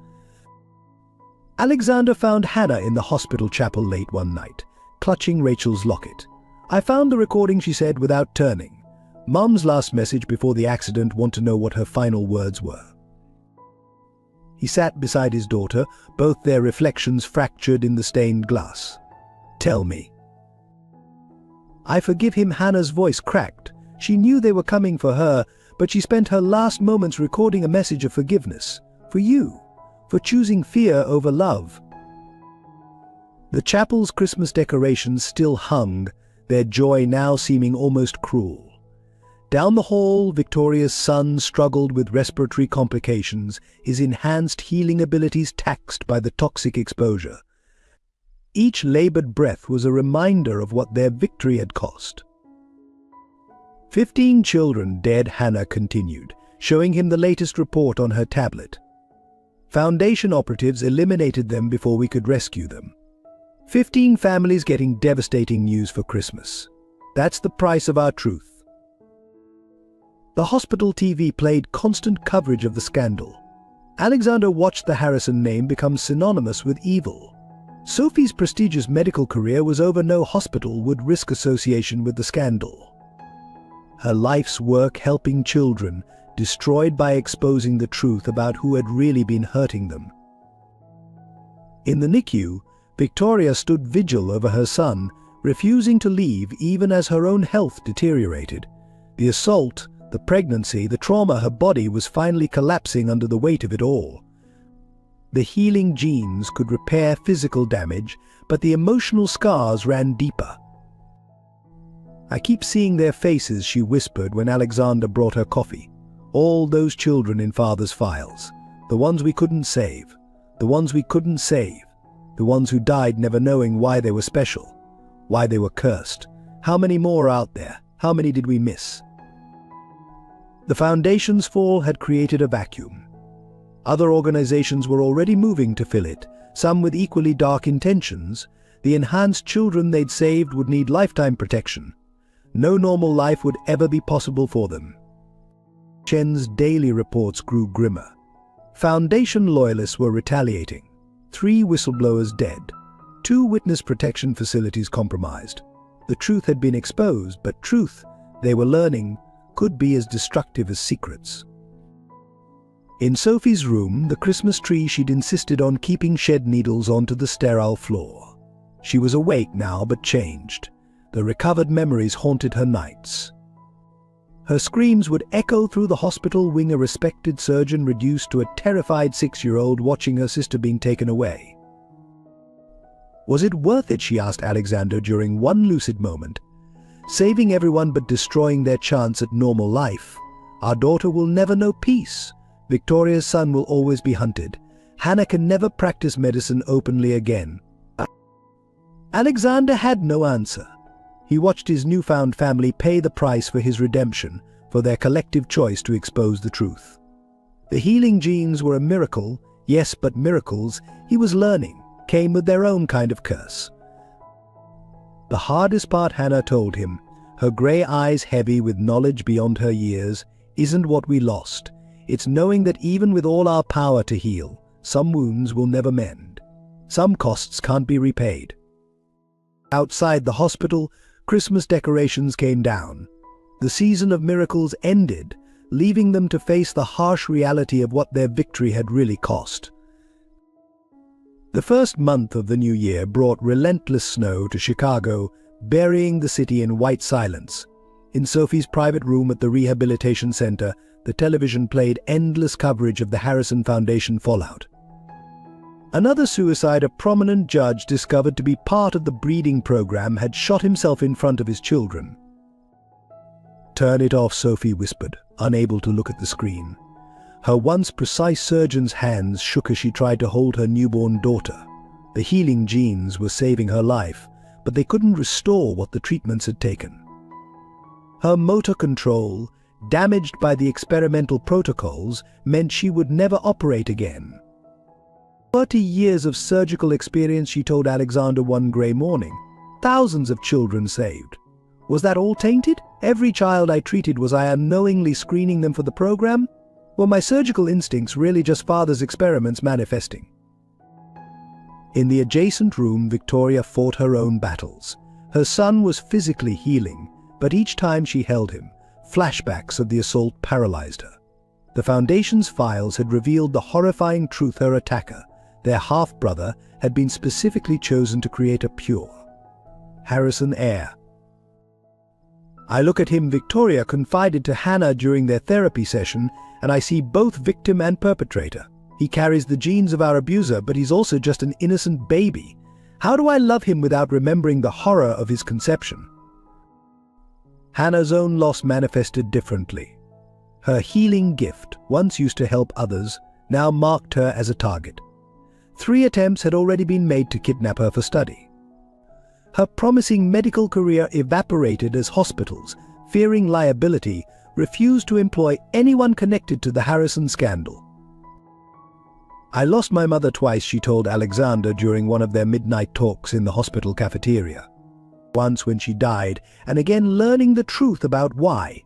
Alexander found Hannah in the hospital chapel late one night, clutching Rachel's locket. "I found the recording," she said without turning. Mum's last message before the accident. Want to know what her final words were? He sat beside his daughter, both their reflections fractured in the stained glass. "Tell me." "I forgive him." Hannah's voice cracked. She knew they were coming for her, but she spent her last moments recording a message of forgiveness. For you. For choosing fear over love. The chapel's Christmas decorations still hung, their joy now seeming almost cruel. Down the hall, Victoria's son struggled with respiratory complications, his enhanced healing abilities taxed by the toxic exposure. Each labored breath was a reminder of what their victory had cost. 15 children dead, Hannah continued, showing him the latest report on her tablet. Foundation operatives eliminated them before we could rescue them. 15 families getting devastating news for Christmas. That's the price of our truth. The hospital TV played constant coverage of the scandal. Alexander watched the Harrison name become synonymous with evil. Sophie's prestigious medical career was over. No hospital would risk association with the scandal. Her life's work helping children, destroyed by exposing the truth about who had really been hurting them. In the NICU, Victoria stood vigil over her son, refusing to leave even as her own health deteriorated. The assault, the pregnancy, the trauma, her body was finally collapsing under the weight of it all. The healing genes could repair physical damage, but the emotional scars ran deeper. "I keep seeing their faces," she whispered when Alexander brought her coffee. "All those children in Father's files. The ones we couldn't save. The ones we couldn't save. The ones who died never knowing why they were special. Why they were cursed. How many more out there? How many did we miss?" The Foundation's fall had created a vacuum. Other organizations were already moving to fill it, some with equally dark intentions. The enhanced children they'd saved would need lifetime protection. No normal life would ever be possible for them. Chen's daily reports grew grimmer. Foundation loyalists were retaliating. 3 whistleblowers dead. 2 witness protection facilities compromised. The truth had been exposed, but truth, they were learning, could be as destructive as secrets. In Sophie's room, the Christmas tree she'd insisted on keeping shed needles onto the sterile floor. She was awake now, but changed. The recovered memories haunted her nights. Her screams would echo through the hospital wing, a respected surgeon reduced to a terrified 6-year-old watching her sister being taken away. Was it worth it, she asked Alexander during one lucid moment. Saving everyone but destroying their chance at normal life. Our daughter will never know peace. Victoria's son will always be hunted. Hannah can never practice medicine openly again. Alexander had no answer. He watched his newfound family pay the price for his redemption, for their collective choice to expose the truth. The healing genes were a miracle, yes, but miracles, he was learning, came with their own kind of curse. The hardest part, Hannah told him, her grey eyes heavy with knowledge beyond her years, isn't what we lost. It's knowing that even with all our power to heal, some wounds will never mend. Some costs can't be repaid. Outside the hospital, Christmas decorations came down. The season of miracles ended, leaving them to face the harsh reality of what their victory had really cost. The first month of the new year brought relentless snow to Chicago, burying the city in white silence. In Sophie's private room at the rehabilitation center, the television played endless coverage of the Harrison Foundation fallout. Another suicide a prominent judge discovered to be part of the breeding program had shot himself in front of his children. "Turn it off," Sophie whispered, unable to look at the screen. Her once precise surgeon's hands shook as she tried to hold her newborn daughter. The healing genes were saving her life, but they couldn't restore what the treatments had taken. Her motor control, damaged by the experimental protocols, meant she would never operate again. 30 years of surgical experience, she told Alexander one grey morning. Thousands of children saved. Was that all tainted? Every child I treated, was I unknowingly screening them for the program? Were my surgical instincts really just father's experiments manifesting? In the adjacent room, Victoria fought her own battles. Her son was physically healing, but each time she held him, flashbacks of the assault paralyzed her. The Foundation's files had revealed the horrifying truth: her attacker, their half-brother, had been specifically chosen to create a pure Harrison heir. "I look at him," Victoria confided to Hannah during their therapy session, "and I see both victim and perpetrator. He carries the genes of our abuser, but he's also just an innocent baby. How do I love him without remembering the horror of his conception?" Hannah's own loss manifested differently. Her healing gift, once used to help others, now marked her as a target. 3 attempts had already been made to kidnap her for study. Her promising medical career evaporated as hospitals, fearing liability, refused to employ anyone connected to the Harrison scandal. "I lost my mother twice," she told Alexander during one of their midnight talks in the hospital cafeteria. Once when she died, and again learning the truth about why.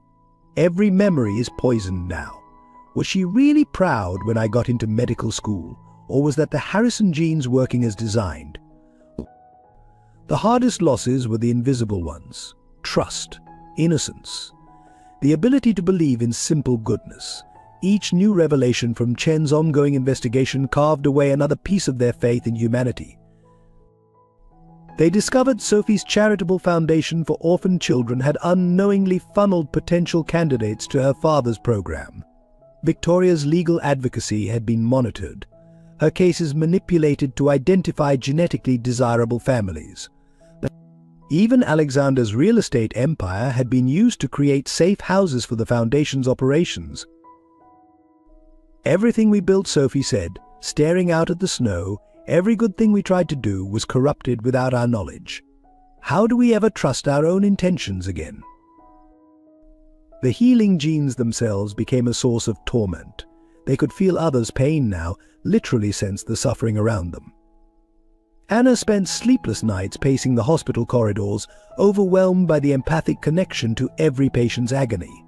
Every memory is poisoned now. Was she really proud when I got into medical school, or was that the Harrison genes working as designed? The hardest losses were the invisible ones: trust, innocence, the ability to believe in simple goodness. Each new revelation from Chen's ongoing investigation carved away another piece of their faith in humanity. They discovered Sophie's charitable foundation for orphan children had unknowingly funneled potential candidates to her father's program. Victoria's legal advocacy had been monitored, her cases manipulated to identify genetically desirable families. Even Alexander's real estate empire had been used to create safe houses for the Foundation's operations. "Everything we built," Sophie said, staring out at the snow, "every good thing we tried to do was corrupted without our knowledge. How do we ever trust our own intentions again?" The healing genes themselves became a source of torment. They could feel others' pain now, literally sense the suffering around them. Hannah spent sleepless nights pacing the hospital corridors, overwhelmed by the empathic connection to every patient's agony.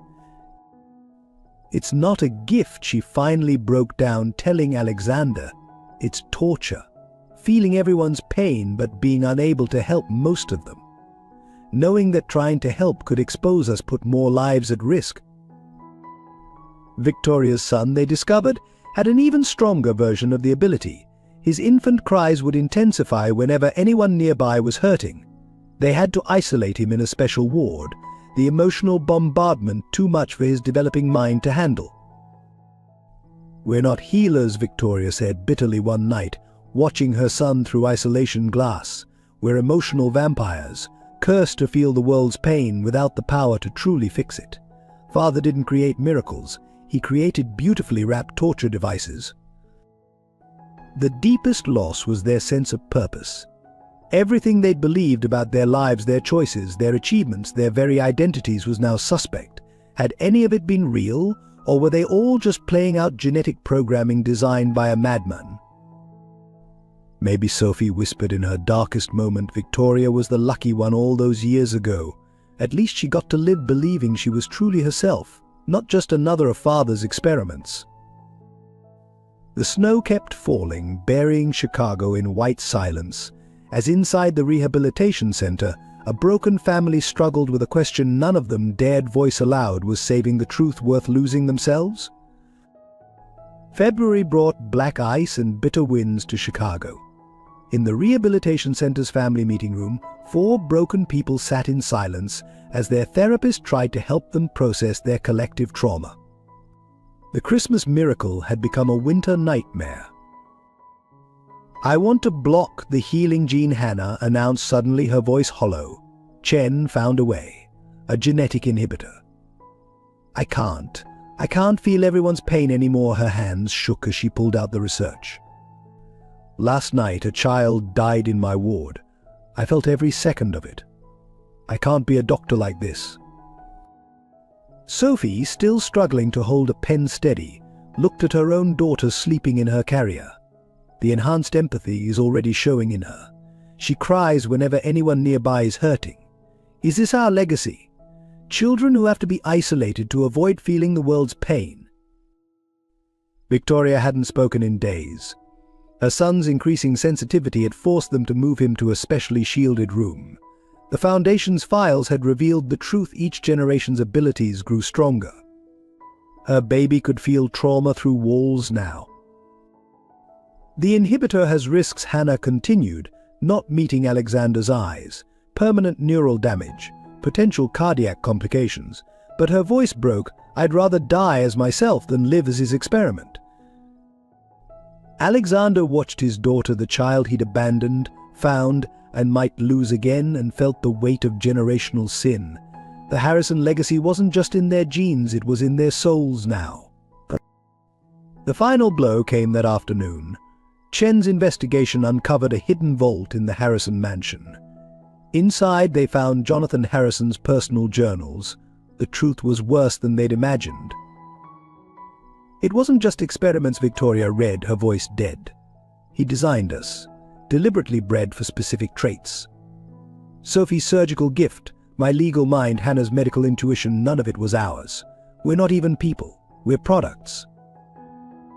It's not a gift, she finally broke down, telling Alexander. It's torture. Feeling everyone's pain but being unable to help most of them. Knowing that trying to help could expose us, put more lives at risk. Victoria's son, they discovered, had an even stronger version of the ability. His infant cries would intensify whenever anyone nearby was hurting. They had to isolate him in a special ward, the emotional bombardment too much for his developing mind to handle. "We're not healers," Victoria said bitterly one night, watching her son through isolation glass. "We're emotional vampires, cursed to feel the world's pain without the power to truly fix it. Father didn't create miracles, he created beautifully wrapped torture devices." The deepest loss was their sense of purpose. Everything they'd believed about their lives, their choices, their achievements, their very identities was now suspect. Had any of it been real, or were they all just playing out genetic programming designed by a madman? Maybe, Sophie whispered in her darkest moment, Victoria was the lucky one all those years ago. At least she got to live believing she was truly herself, not just another of Father's experiments. The snow kept falling, burying Chicago in white silence, as inside the rehabilitation center, a broken family struggled with a question none of them dared voice aloud: was saving the truth worth losing themselves? February brought black ice and bitter winds to Chicago. In the rehabilitation center's family meeting room, 4 broken people sat in silence as their therapist tried to help them process their collective trauma. The Christmas miracle had become a winter nightmare. "I want to block the healing gene," Hannah announced suddenly, her voice hollow. "Chen found a way. A genetic inhibitor." I can't feel everyone's pain anymore." Her hands shook as she pulled out the research. "Last night a child died in my ward. I felt every second of it. I can't be a doctor like this." Sophie, still struggling to hold a pen steady, looked at her own daughter sleeping in her carrier. The enhanced empathy is already showing in her. She cries whenever anyone nearby is hurting. Is this our legacy? Children who have to be isolated to avoid feeling the world's pain? Victoria hadn't spoken in days. Her son's increasing sensitivity had forced them to move him to a specially shielded room. The Foundation's files had revealed the truth: each generation's abilities grew stronger. Her baby could feel trauma through walls now. "The inhibitor has risks," Hannah continued, not meeting Alexander's eyes. "Permanent neural damage, potential cardiac complications." But her voice broke. "I'd rather die as myself than live as his experiment." Alexander watched his daughter, the child he'd abandoned, found, and might lose again, and felt the weight of generational sin. The Harrison legacy wasn't just in their genes, it was in their souls now. The final blow came that afternoon. Chen's investigation uncovered a hidden vault in the Harrison mansion. Inside, they found Jonathan Harrison's personal journals. The truth was worse than they'd imagined. "It wasn't just experiments," Victoria read, her voice dead. "He designed us, deliberately bred for specific traits. Sophie's surgical gift, my legal mind, Hannah's medical intuition, none of it was ours. We're not even people, we're products."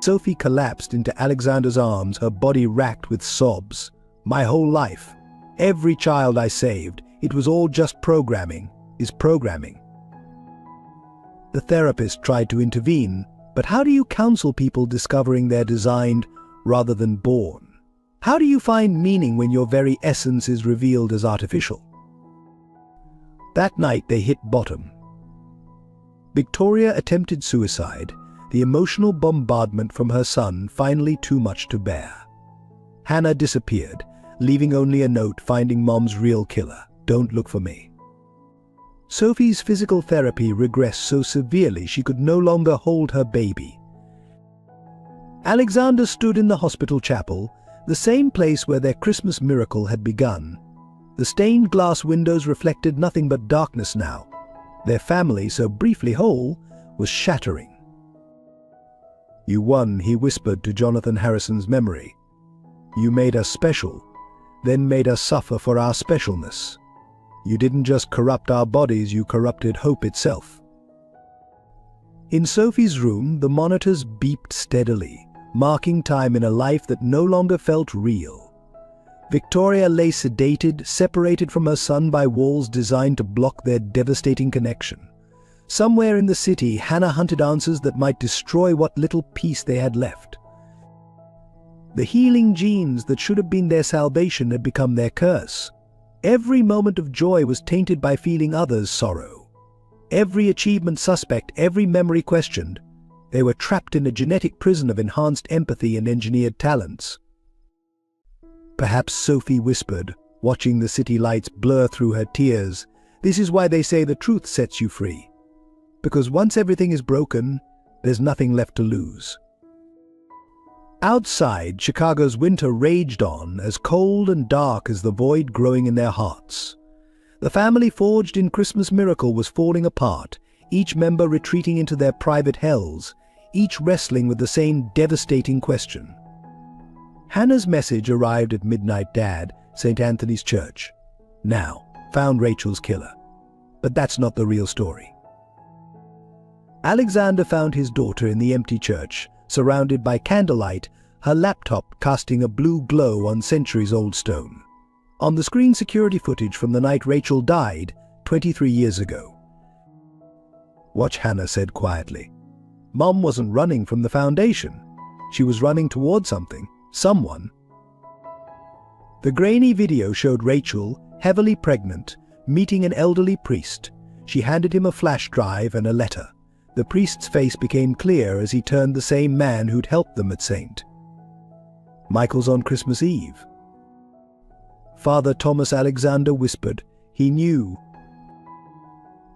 Sophie collapsed into Alexander's arms, her body racked with sobs. "My whole life, every child I saved, it was all just programming, is programming." The therapist tried to intervene, but how do you counsel people discovering they're designed rather than born? How do you find meaning when your very essence is revealed as artificial? That night they hit bottom. Victoria attempted suicide, the emotional bombardment from her son finally too much to bear. Hannah disappeared, leaving only a note: "Finding Mom's real killer. Don't look for me." Sophie's physical therapy regressed so severely she could no longer hold her baby. Alexander stood in the hospital chapel, the same place where their Christmas miracle had begun. The stained glass windows reflected nothing but darkness now. Their family, so briefly whole, was shattering. "You won," he whispered to Jonathan Harrison's memory. "You made us special, then made us suffer for our specialness. You didn't just corrupt our bodies, you corrupted hope itself." In Sophie's room, the monitors beeped steadily, marking time in a life that no longer felt real. Victoria lay sedated, separated from her son by walls designed to block their devastating connection. Somewhere in the city, Hannah hunted answers that might destroy what little peace they had left. The healing genes that should have been their salvation had become their curse. Every moment of joy was tainted by feeling others' sorrow. Every achievement suspect, every memory questioned. They were trapped in a genetic prison of enhanced empathy and engineered talents. Perhaps Sophie whispered, watching the city lights blur through her tears, "This is why they say the truth sets you free. Because once everything is broken, there's nothing left to lose." Outside, Chicago's winter raged on, as cold and dark as the void growing in their hearts. The family forged in Christmas miracle was falling apart, each member retreating into their private hells, each wrestling with the same devastating question. Hannah's message arrived at midnight. "Dad, St. Anthony's Church. Now, found Rachel's killer." But that's not the real story. Alexander found his daughter in the empty church, surrounded by candlelight, her laptop casting a blue glow on centuries-old stone. On the screen, security footage from the night Rachel died 23 years ago. "Watch," Hannah said quietly. "Mom wasn't running from the foundation. She was running toward something, someone." The grainy video showed Rachel, heavily pregnant, meeting an elderly priest. She handed him a flash drive and a letter. The priest's face became clear as he turned the same man who'd helped them at St. Michael's on Christmas Eve. Father Thomas Alexander whispered. He knew.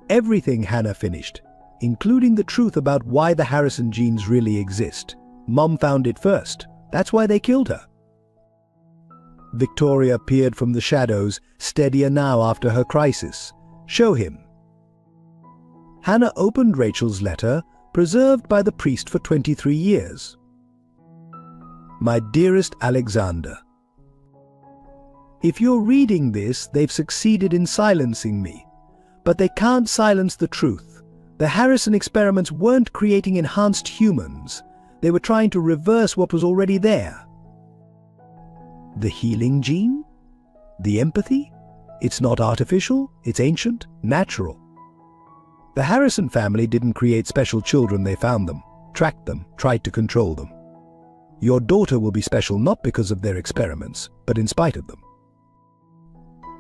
Everything, Hannah finished, including the truth about why the Harrison genes really exist. Mom found it first. That's why they killed her. Victoria peered from the shadows, steadier now after her crisis. "Show him." Hannah opened Rachel's letter, preserved by the priest for 23 years. "My dearest Alexander, if you're reading this, they've succeeded in silencing me. But they can't silence the truth. The Harrison experiments weren't creating enhanced humans. They were trying to reverse what was already there. The healing gene? The empathy? It's not artificial, it's ancient, natural. The Harrison family didn't create special children, they found them, tracked them, tried to control them. Your daughter will be special not because of their experiments, but in spite of them.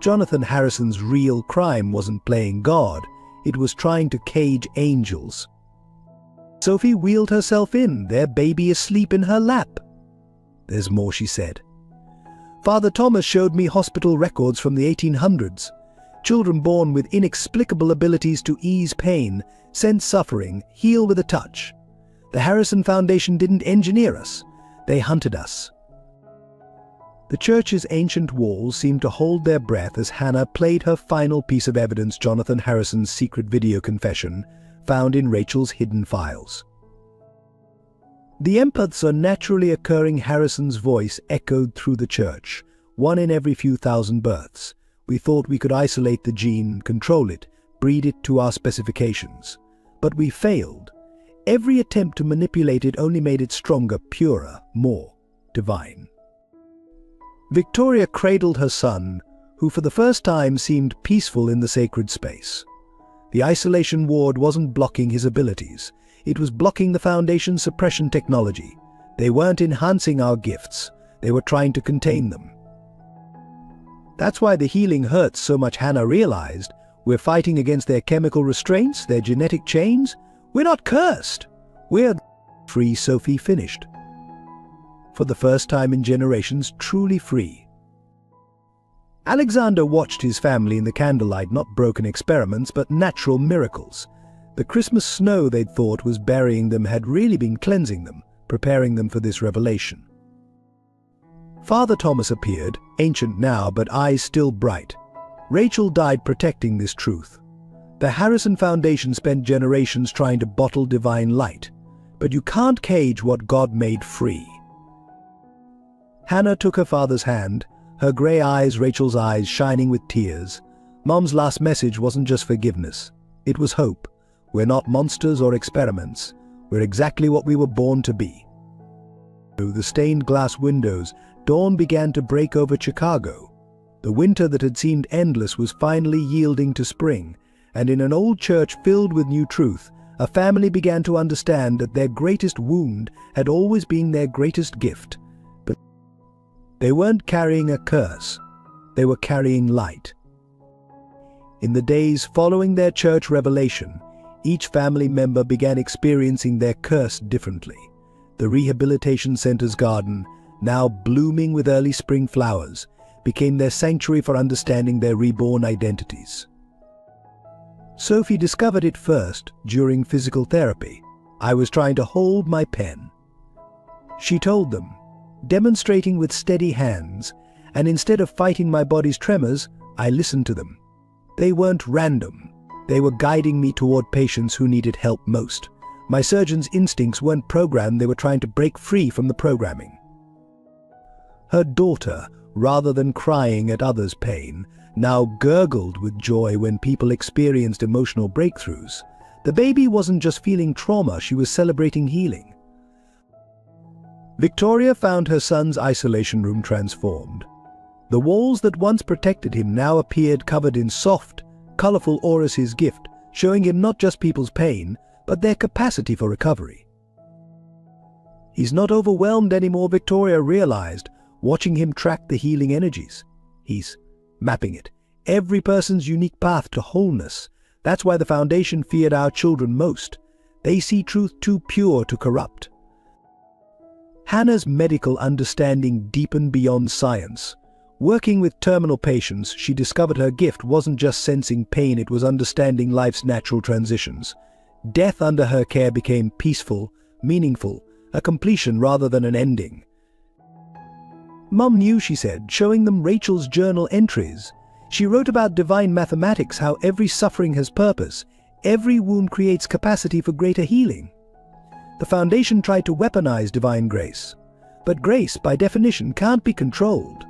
Jonathan Harrison's real crime wasn't playing God, it was trying to cage angels. Sophie wheeled herself in, their baby asleep in her lap. There's more, she said. Father Thomas showed me hospital records from the 1800s. Children born with inexplicable abilities to ease pain, sense suffering, heal with a touch. The Harrison Foundation didn't engineer us, they hunted us. The church's ancient walls seemed to hold their breath as Hannah played her final piece of evidence, Jonathan Harrison's secret video confession, found in Rachel's hidden files. The empaths or naturally occurring Harrison's voice echoed through the church, one in every few thousand births. We thought we could isolate the gene, control it, breed it to our specifications. But we failed. Every attempt to manipulate it only made it stronger, purer, more divine. Victoria cradled her son, who for the first time seemed peaceful in the sacred space. The isolation ward wasn't blocking his abilities. It was blocking the Foundation's suppression technology. They weren't enhancing our gifts. They were trying to contain them. That's why the healing hurts so much, Hannah realized. We're fighting against their chemical restraints, their genetic chains. We're not cursed. We're free, Sophie finished. For the first time in generations, truly free. Alexander watched his family in the candlelight, not broken experiments, but natural miracles. The Christmas snow they'd thought was burying them had really been cleansing them, preparing them for this revelation. Father Thomas appeared, ancient now, but eyes still bright. Rachel died protecting this truth. The Harrison Foundation spent generations trying to bottle divine light, but you can't cage what God made free. Hannah took her father's hand, her grey eyes, Rachel's eyes, shining with tears. Mom's last message wasn't just forgiveness. It was hope. We're not monsters or experiments. We're exactly what we were born to be. Through the stained glass windows, dawn began to break over Chicago. The winter that had seemed endless was finally yielding to spring, and in an old church filled with new truth, a family began to understand that their greatest wound had always been their greatest gift. But they weren't carrying a curse. They were carrying light. In the days following their church revelation, each family member began experiencing their curse differently. The rehabilitation center's garden, now blooming with early spring flowers, became their sanctuary for understanding their reborn identities. Sophie discovered it first during physical therapy. I was trying to hold my pen. She told them, demonstrating with steady hands, and instead of fighting my body's tremors, I listened to them. They weren't random. They were guiding me toward patients who needed help most. My surgeon's instincts weren't programmed, they were trying to break free from the programming. Her daughter, rather than crying at others' pain, now gurgled with joy when people experienced emotional breakthroughs. The baby wasn't just feeling trauma, she was celebrating healing. Victoria found her son's isolation room transformed. The walls that once protected him now appeared covered in soft, colorful auras, his gift, showing him not just people's pain, but their capacity for recovery. He's not overwhelmed anymore, Victoria realized, watching him track the healing energies. He's mapping it. Every person's unique path to wholeness. That's why the Foundation feared our children most. They see truth too pure to corrupt. Hannah's medical understanding deepened beyond science. Working with terminal patients, she discovered her gift wasn't just sensing pain, it was understanding life's natural transitions. Death under her care became peaceful, meaningful, a completion rather than an ending. Mum knew, she said, showing them Rachel's journal entries. She wrote about divine mathematics, how every suffering has purpose, every wound creates capacity for greater healing. The Foundation tried to weaponize divine grace, but grace, by definition, can't be controlled.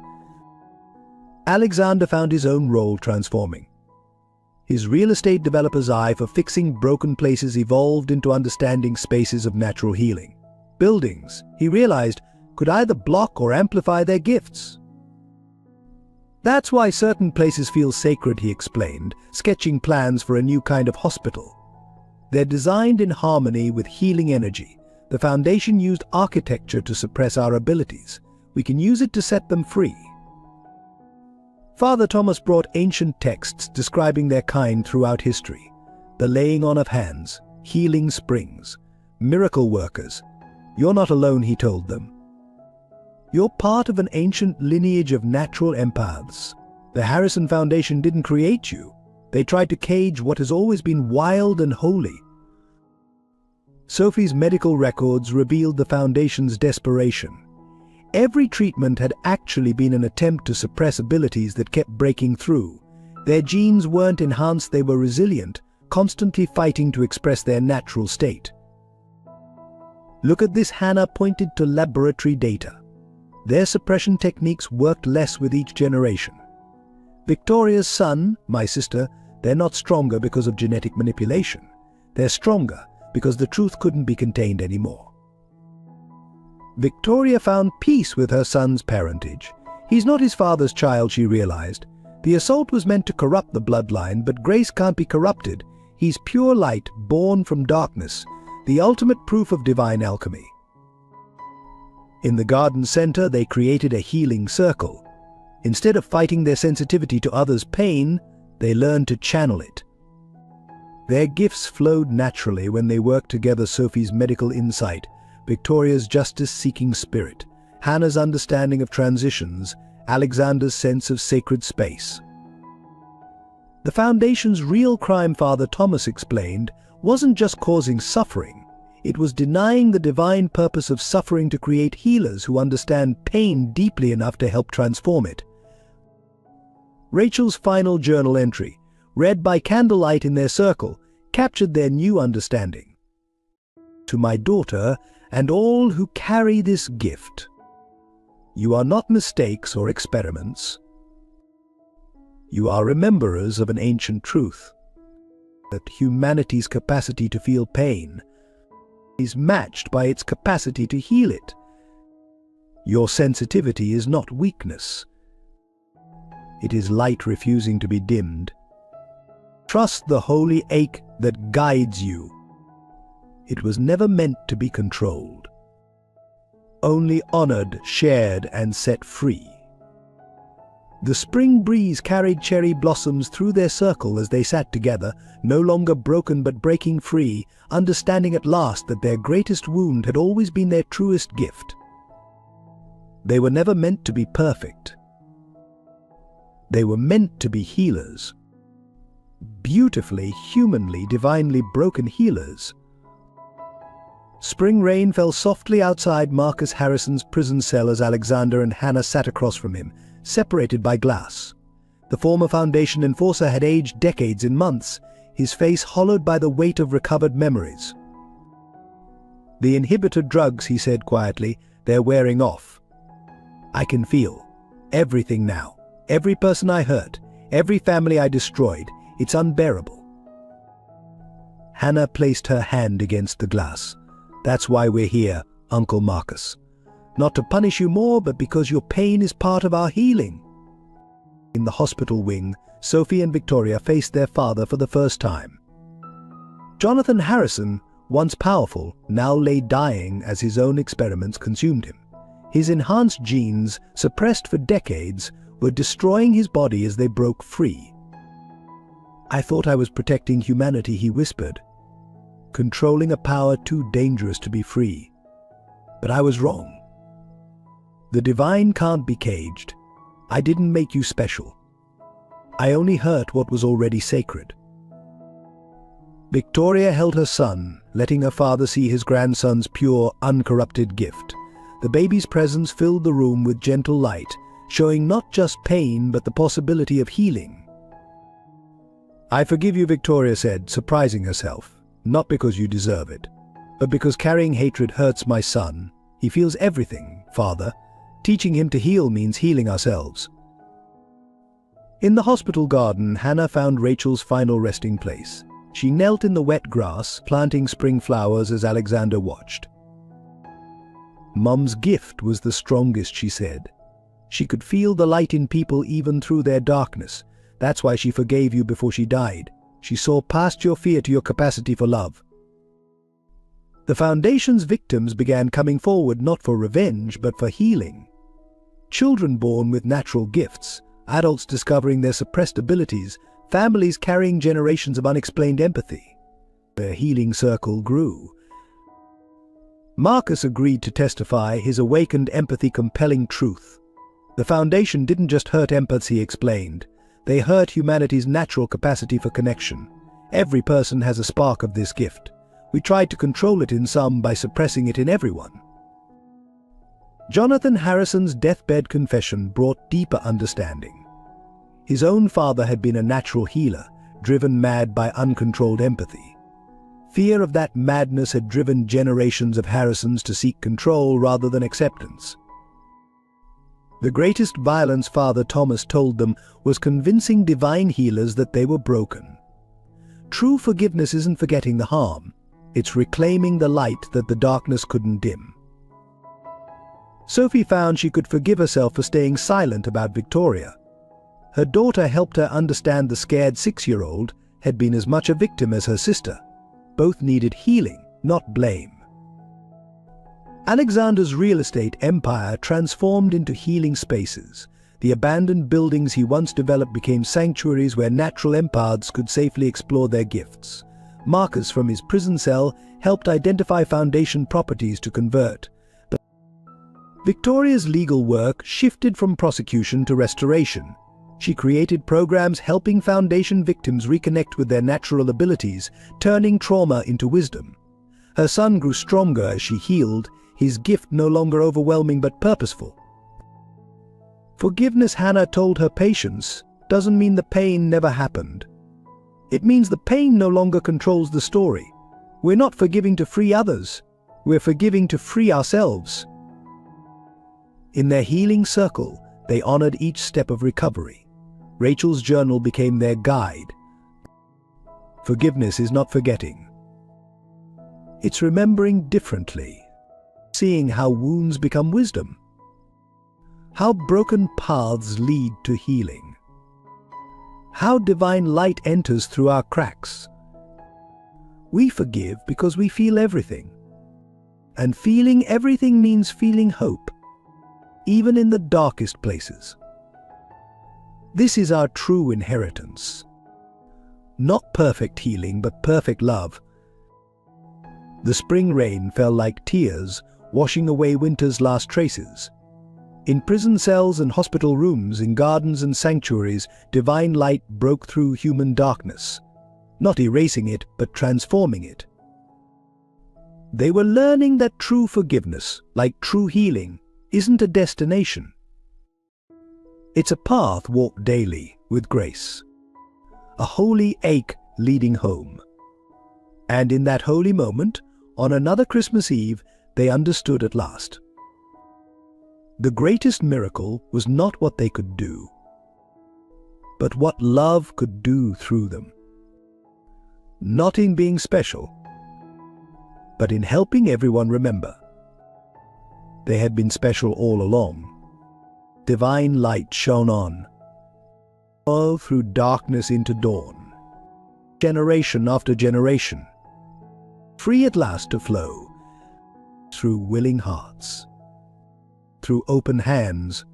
Alexander found his own role transforming. His real estate developer's eye for fixing broken places evolved into understanding spaces of natural healing. Buildings, he realized, could either block or amplify their gifts. That's why certain places feel sacred, he explained, sketching plans for a new kind of hospital. They're designed in harmony with healing energy. The Foundation used architecture to suppress our abilities. We can use it to set them free. Father Thomas brought ancient texts describing their kind throughout history. The laying on of hands, healing springs, miracle workers. You're not alone, he told them. You're part of an ancient lineage of natural empaths. The Harrison Foundation didn't create you. They tried to cage what has always been wild and holy. Sophie's medical records revealed the Foundation's desperation. Every treatment had actually been an attempt to suppress abilities that kept breaking through. Their genes weren't enhanced, they were resilient, constantly fighting to express their natural state. Look at this, Hannah pointed to laboratory data. Their suppression techniques worked less with each generation. Victoria's son, my sister, they're not stronger because of genetic manipulation. They're stronger because the truth couldn't be contained anymore. Victoria found peace with her son's parentage. He's not his father's child, she realized. The assault was meant to corrupt the bloodline, but grace can't be corrupted. He's pure light, born from darkness, the ultimate proof of divine alchemy. In the garden center, they created a healing circle. Instead of fighting their sensitivity to others' pain, they learned to channel it. Their gifts flowed naturally when they worked together. Sophie's medical insight, Victoria's justice-seeking spirit, Hannah's understanding of transitions, Alexander's sense of sacred space. The Foundation's real crime, Father Thomas explained, wasn't just causing suffering. It was denying the divine purpose of suffering to create healers who understand pain deeply enough to help transform it. Rachel's final journal entry, read by candlelight in their circle, captured their new understanding. to my daughter and all who carry this gift. You are not mistakes or experiments. You are rememberers of an ancient truth, that humanity's capacity to feel pain is matched by its capacity to heal it. Your sensitivity is not weakness. It is light refusing to be dimmed. Trust the holy ache that guides you. It was never meant to be controlled, only honored, shared, and set free. The spring breeze carried cherry blossoms through their circle as they sat together, no longer broken but breaking free, understanding at last that their greatest wound had always been their truest gift. They were never meant to be perfect. They were meant to be healers. Beautifully, humanly, divinely broken healers. Spring rain fell softly outside Marcus Harrison's prison cell as Alexander and Hannah sat across from him, separated by glass. The former Foundation enforcer had aged decades in months, his face hollowed by the weight of recovered memories. "The inhibitor drugs," he said quietly, "they're wearing off. I can feel everything now. Every person I hurt, every family I destroyed. It's unbearable." Hannah placed her hand against the glass. "That's why we're here, Uncle Marcus. Not to punish you more, but because your pain is part of our healing." In the hospital wing, Sophie and Victoria faced their father for the first time. Jonathan Harrison, once powerful, now lay dying as his own experiments consumed him. His enhanced genes, suppressed for decades, were destroying his body as they broke free. "I thought I was protecting humanity," he whispered, "controlling a power too dangerous to be free. But I was wrong. The divine can't be caged. I didn't make you special. I only hurt what was already sacred." Victoria held her son, letting her father see his grandson's pure, uncorrupted gift. The baby's presence filled the room with gentle light, showing not just pain but the possibility of healing. "I forgive you," Victoria said, surprising herself, "not because you deserve it, but because carrying hatred hurts my son. He feels everything, Father. Teaching him to heal means healing ourselves." In the hospital garden, Hannah found Rachel's final resting place. She knelt in the wet grass, planting spring flowers as Alexander watched. "Mum's gift was the strongest," she said. "She could feel the light in people even through their darkness. That's why she forgave you before she died. She saw past your fear to your capacity for love." The Foundation's victims began coming forward not for revenge, but for healing. Children born with natural gifts, adults discovering their suppressed abilities, families carrying generations of unexplained empathy. Their healing circle grew. Marcus agreed to testify, his awakened empathy compelling truth. The Foundation didn't just hurt empathy, he explained. They hurt humanity's natural capacity for connection. Every person has a spark of this gift. We tried to control it in some by suppressing it in everyone. Jonathan Harrison's deathbed confession brought deeper understanding. His own father had been a natural healer, driven mad by uncontrolled empathy. Fear of that madness had driven generations of Harrisons to seek control rather than acceptance. The greatest violence, Father Thomas told them, was convincing divine healers that they were broken. True forgiveness isn't forgetting the harm. It's reclaiming the light that the darkness couldn't dim. Sophie found she could forgive herself for staying silent about Victoria. Her daughter helped her understand the scared 6-year-old had been as much a victim as her sister. Both needed healing, not blame. Alexander's real estate empire transformed into healing spaces. The abandoned buildings he once developed became sanctuaries where natural empaths could safely explore their gifts. Marcus, from his prison cell, helped identify Foundation properties to convert. But Victoria's legal work shifted from prosecution to restoration. She created programs helping Foundation victims reconnect with their natural abilities, turning trauma into wisdom. Her son grew stronger as she healed, his gift no longer overwhelming but purposeful. Forgiveness, Hannah told her patients, doesn't mean the pain never happened. It means the pain no longer controls the story. We're not forgiving to free others, we're forgiving to free ourselves. In their healing circle, they honored each step of recovery. Rachel's journal became their guide. Forgiveness is not forgetting. It's remembering differently, seeing how wounds become wisdom, how broken paths lead to healing, how divine light enters through our cracks. We forgive because we feel everything. And feeling everything means feeling hope, even in the darkest places. This is our true inheritance. Not perfect healing, but perfect love. The spring rain fell like tears, washing away winter's last traces. In prison cells and hospital rooms, in gardens and sanctuaries, divine light broke through human darkness, not erasing it, but transforming it. They were learning that true forgiveness, like true healing, isn't a destination. It's a path walked daily with grace, a holy ache leading home. And in that holy moment, on another Christmas Eve, they understood at last. The greatest miracle was not what they could do, but what love could do through them. Not in being special, but in helping everyone remember. They had been special all along. Divine light shone on, all through darkness into dawn, generation after generation, free at last to flow, through willing hearts, through open hands,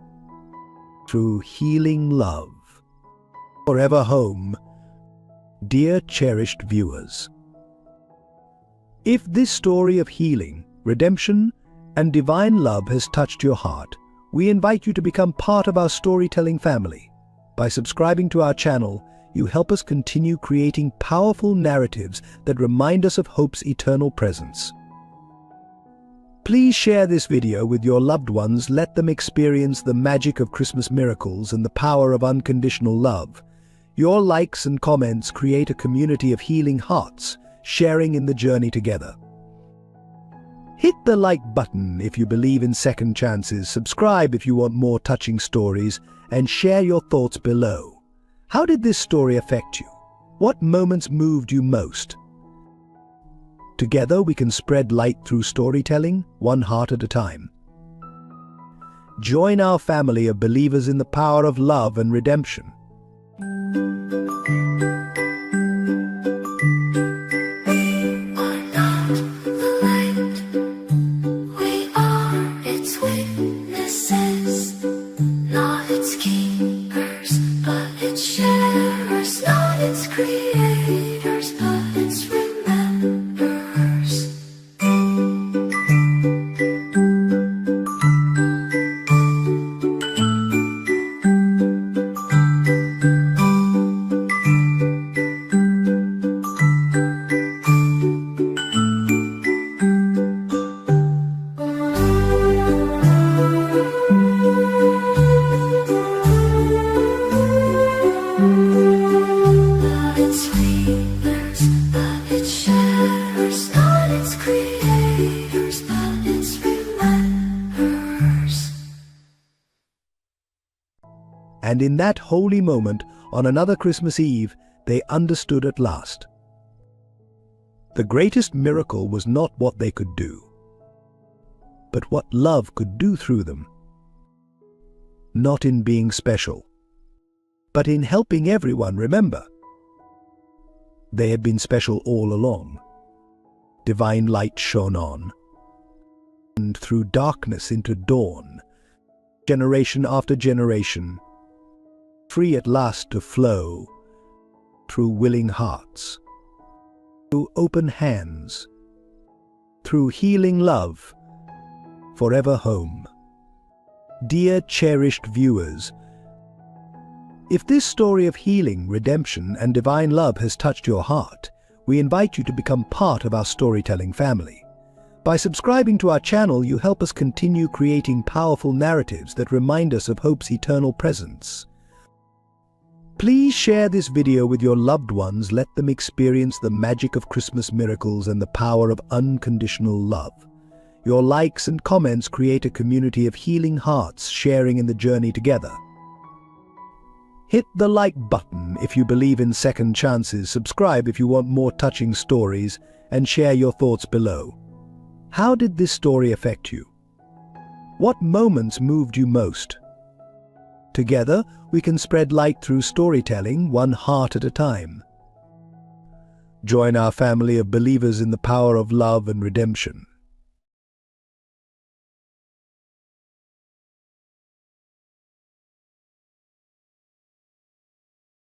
through healing love. Forever home, dear cherished viewers. If this story of healing, redemption, and divine love has touched your heart, we invite you to become part of our storytelling family. By subscribing to our channel, you help us continue creating powerful narratives that remind us of hope's eternal presence. Please share this video with your loved ones. Let them experience the magic of Christmas miracles and the power of unconditional love. Your likes and comments create a community of healing hearts, sharing in the journey together. Hit the like button if you believe in second chances, subscribe if you want more touching stories, and share your thoughts below. How did this story affect you? What moments moved you most? Together we can spread light through storytelling, one heart at a time. Join our family of believers in the power of love and redemption. Creators, but it's rememberers. And in that holy moment, on another Christmas Eve, they understood at last. The greatest miracle was not what they could do, but what love could do through them. Not in being special, but in helping everyone remember. They had been special all along. Divine light shone on, and through darkness into dawn, generation after generation, free at last to flow, through willing hearts, through open hands, through healing love, forever home. Dear cherished viewers, if this story of healing, redemption, and divine love has touched your heart, we invite you to become part of our storytelling family. By subscribing to our channel, you help us continue creating powerful narratives that remind us of hope's eternal presence. Please share this video with your loved ones. Let them experience the magic of Christmas miracles and the power of unconditional love. Your likes and comments create a community of healing hearts sharing in the journey together. Hit the like button if you believe in second chances, subscribe if you want more touching stories, and share your thoughts below. How did this story affect you? What moments moved you most? Together, we can spread light through storytelling, one heart at a time. Join our family of believers in the power of love and redemption.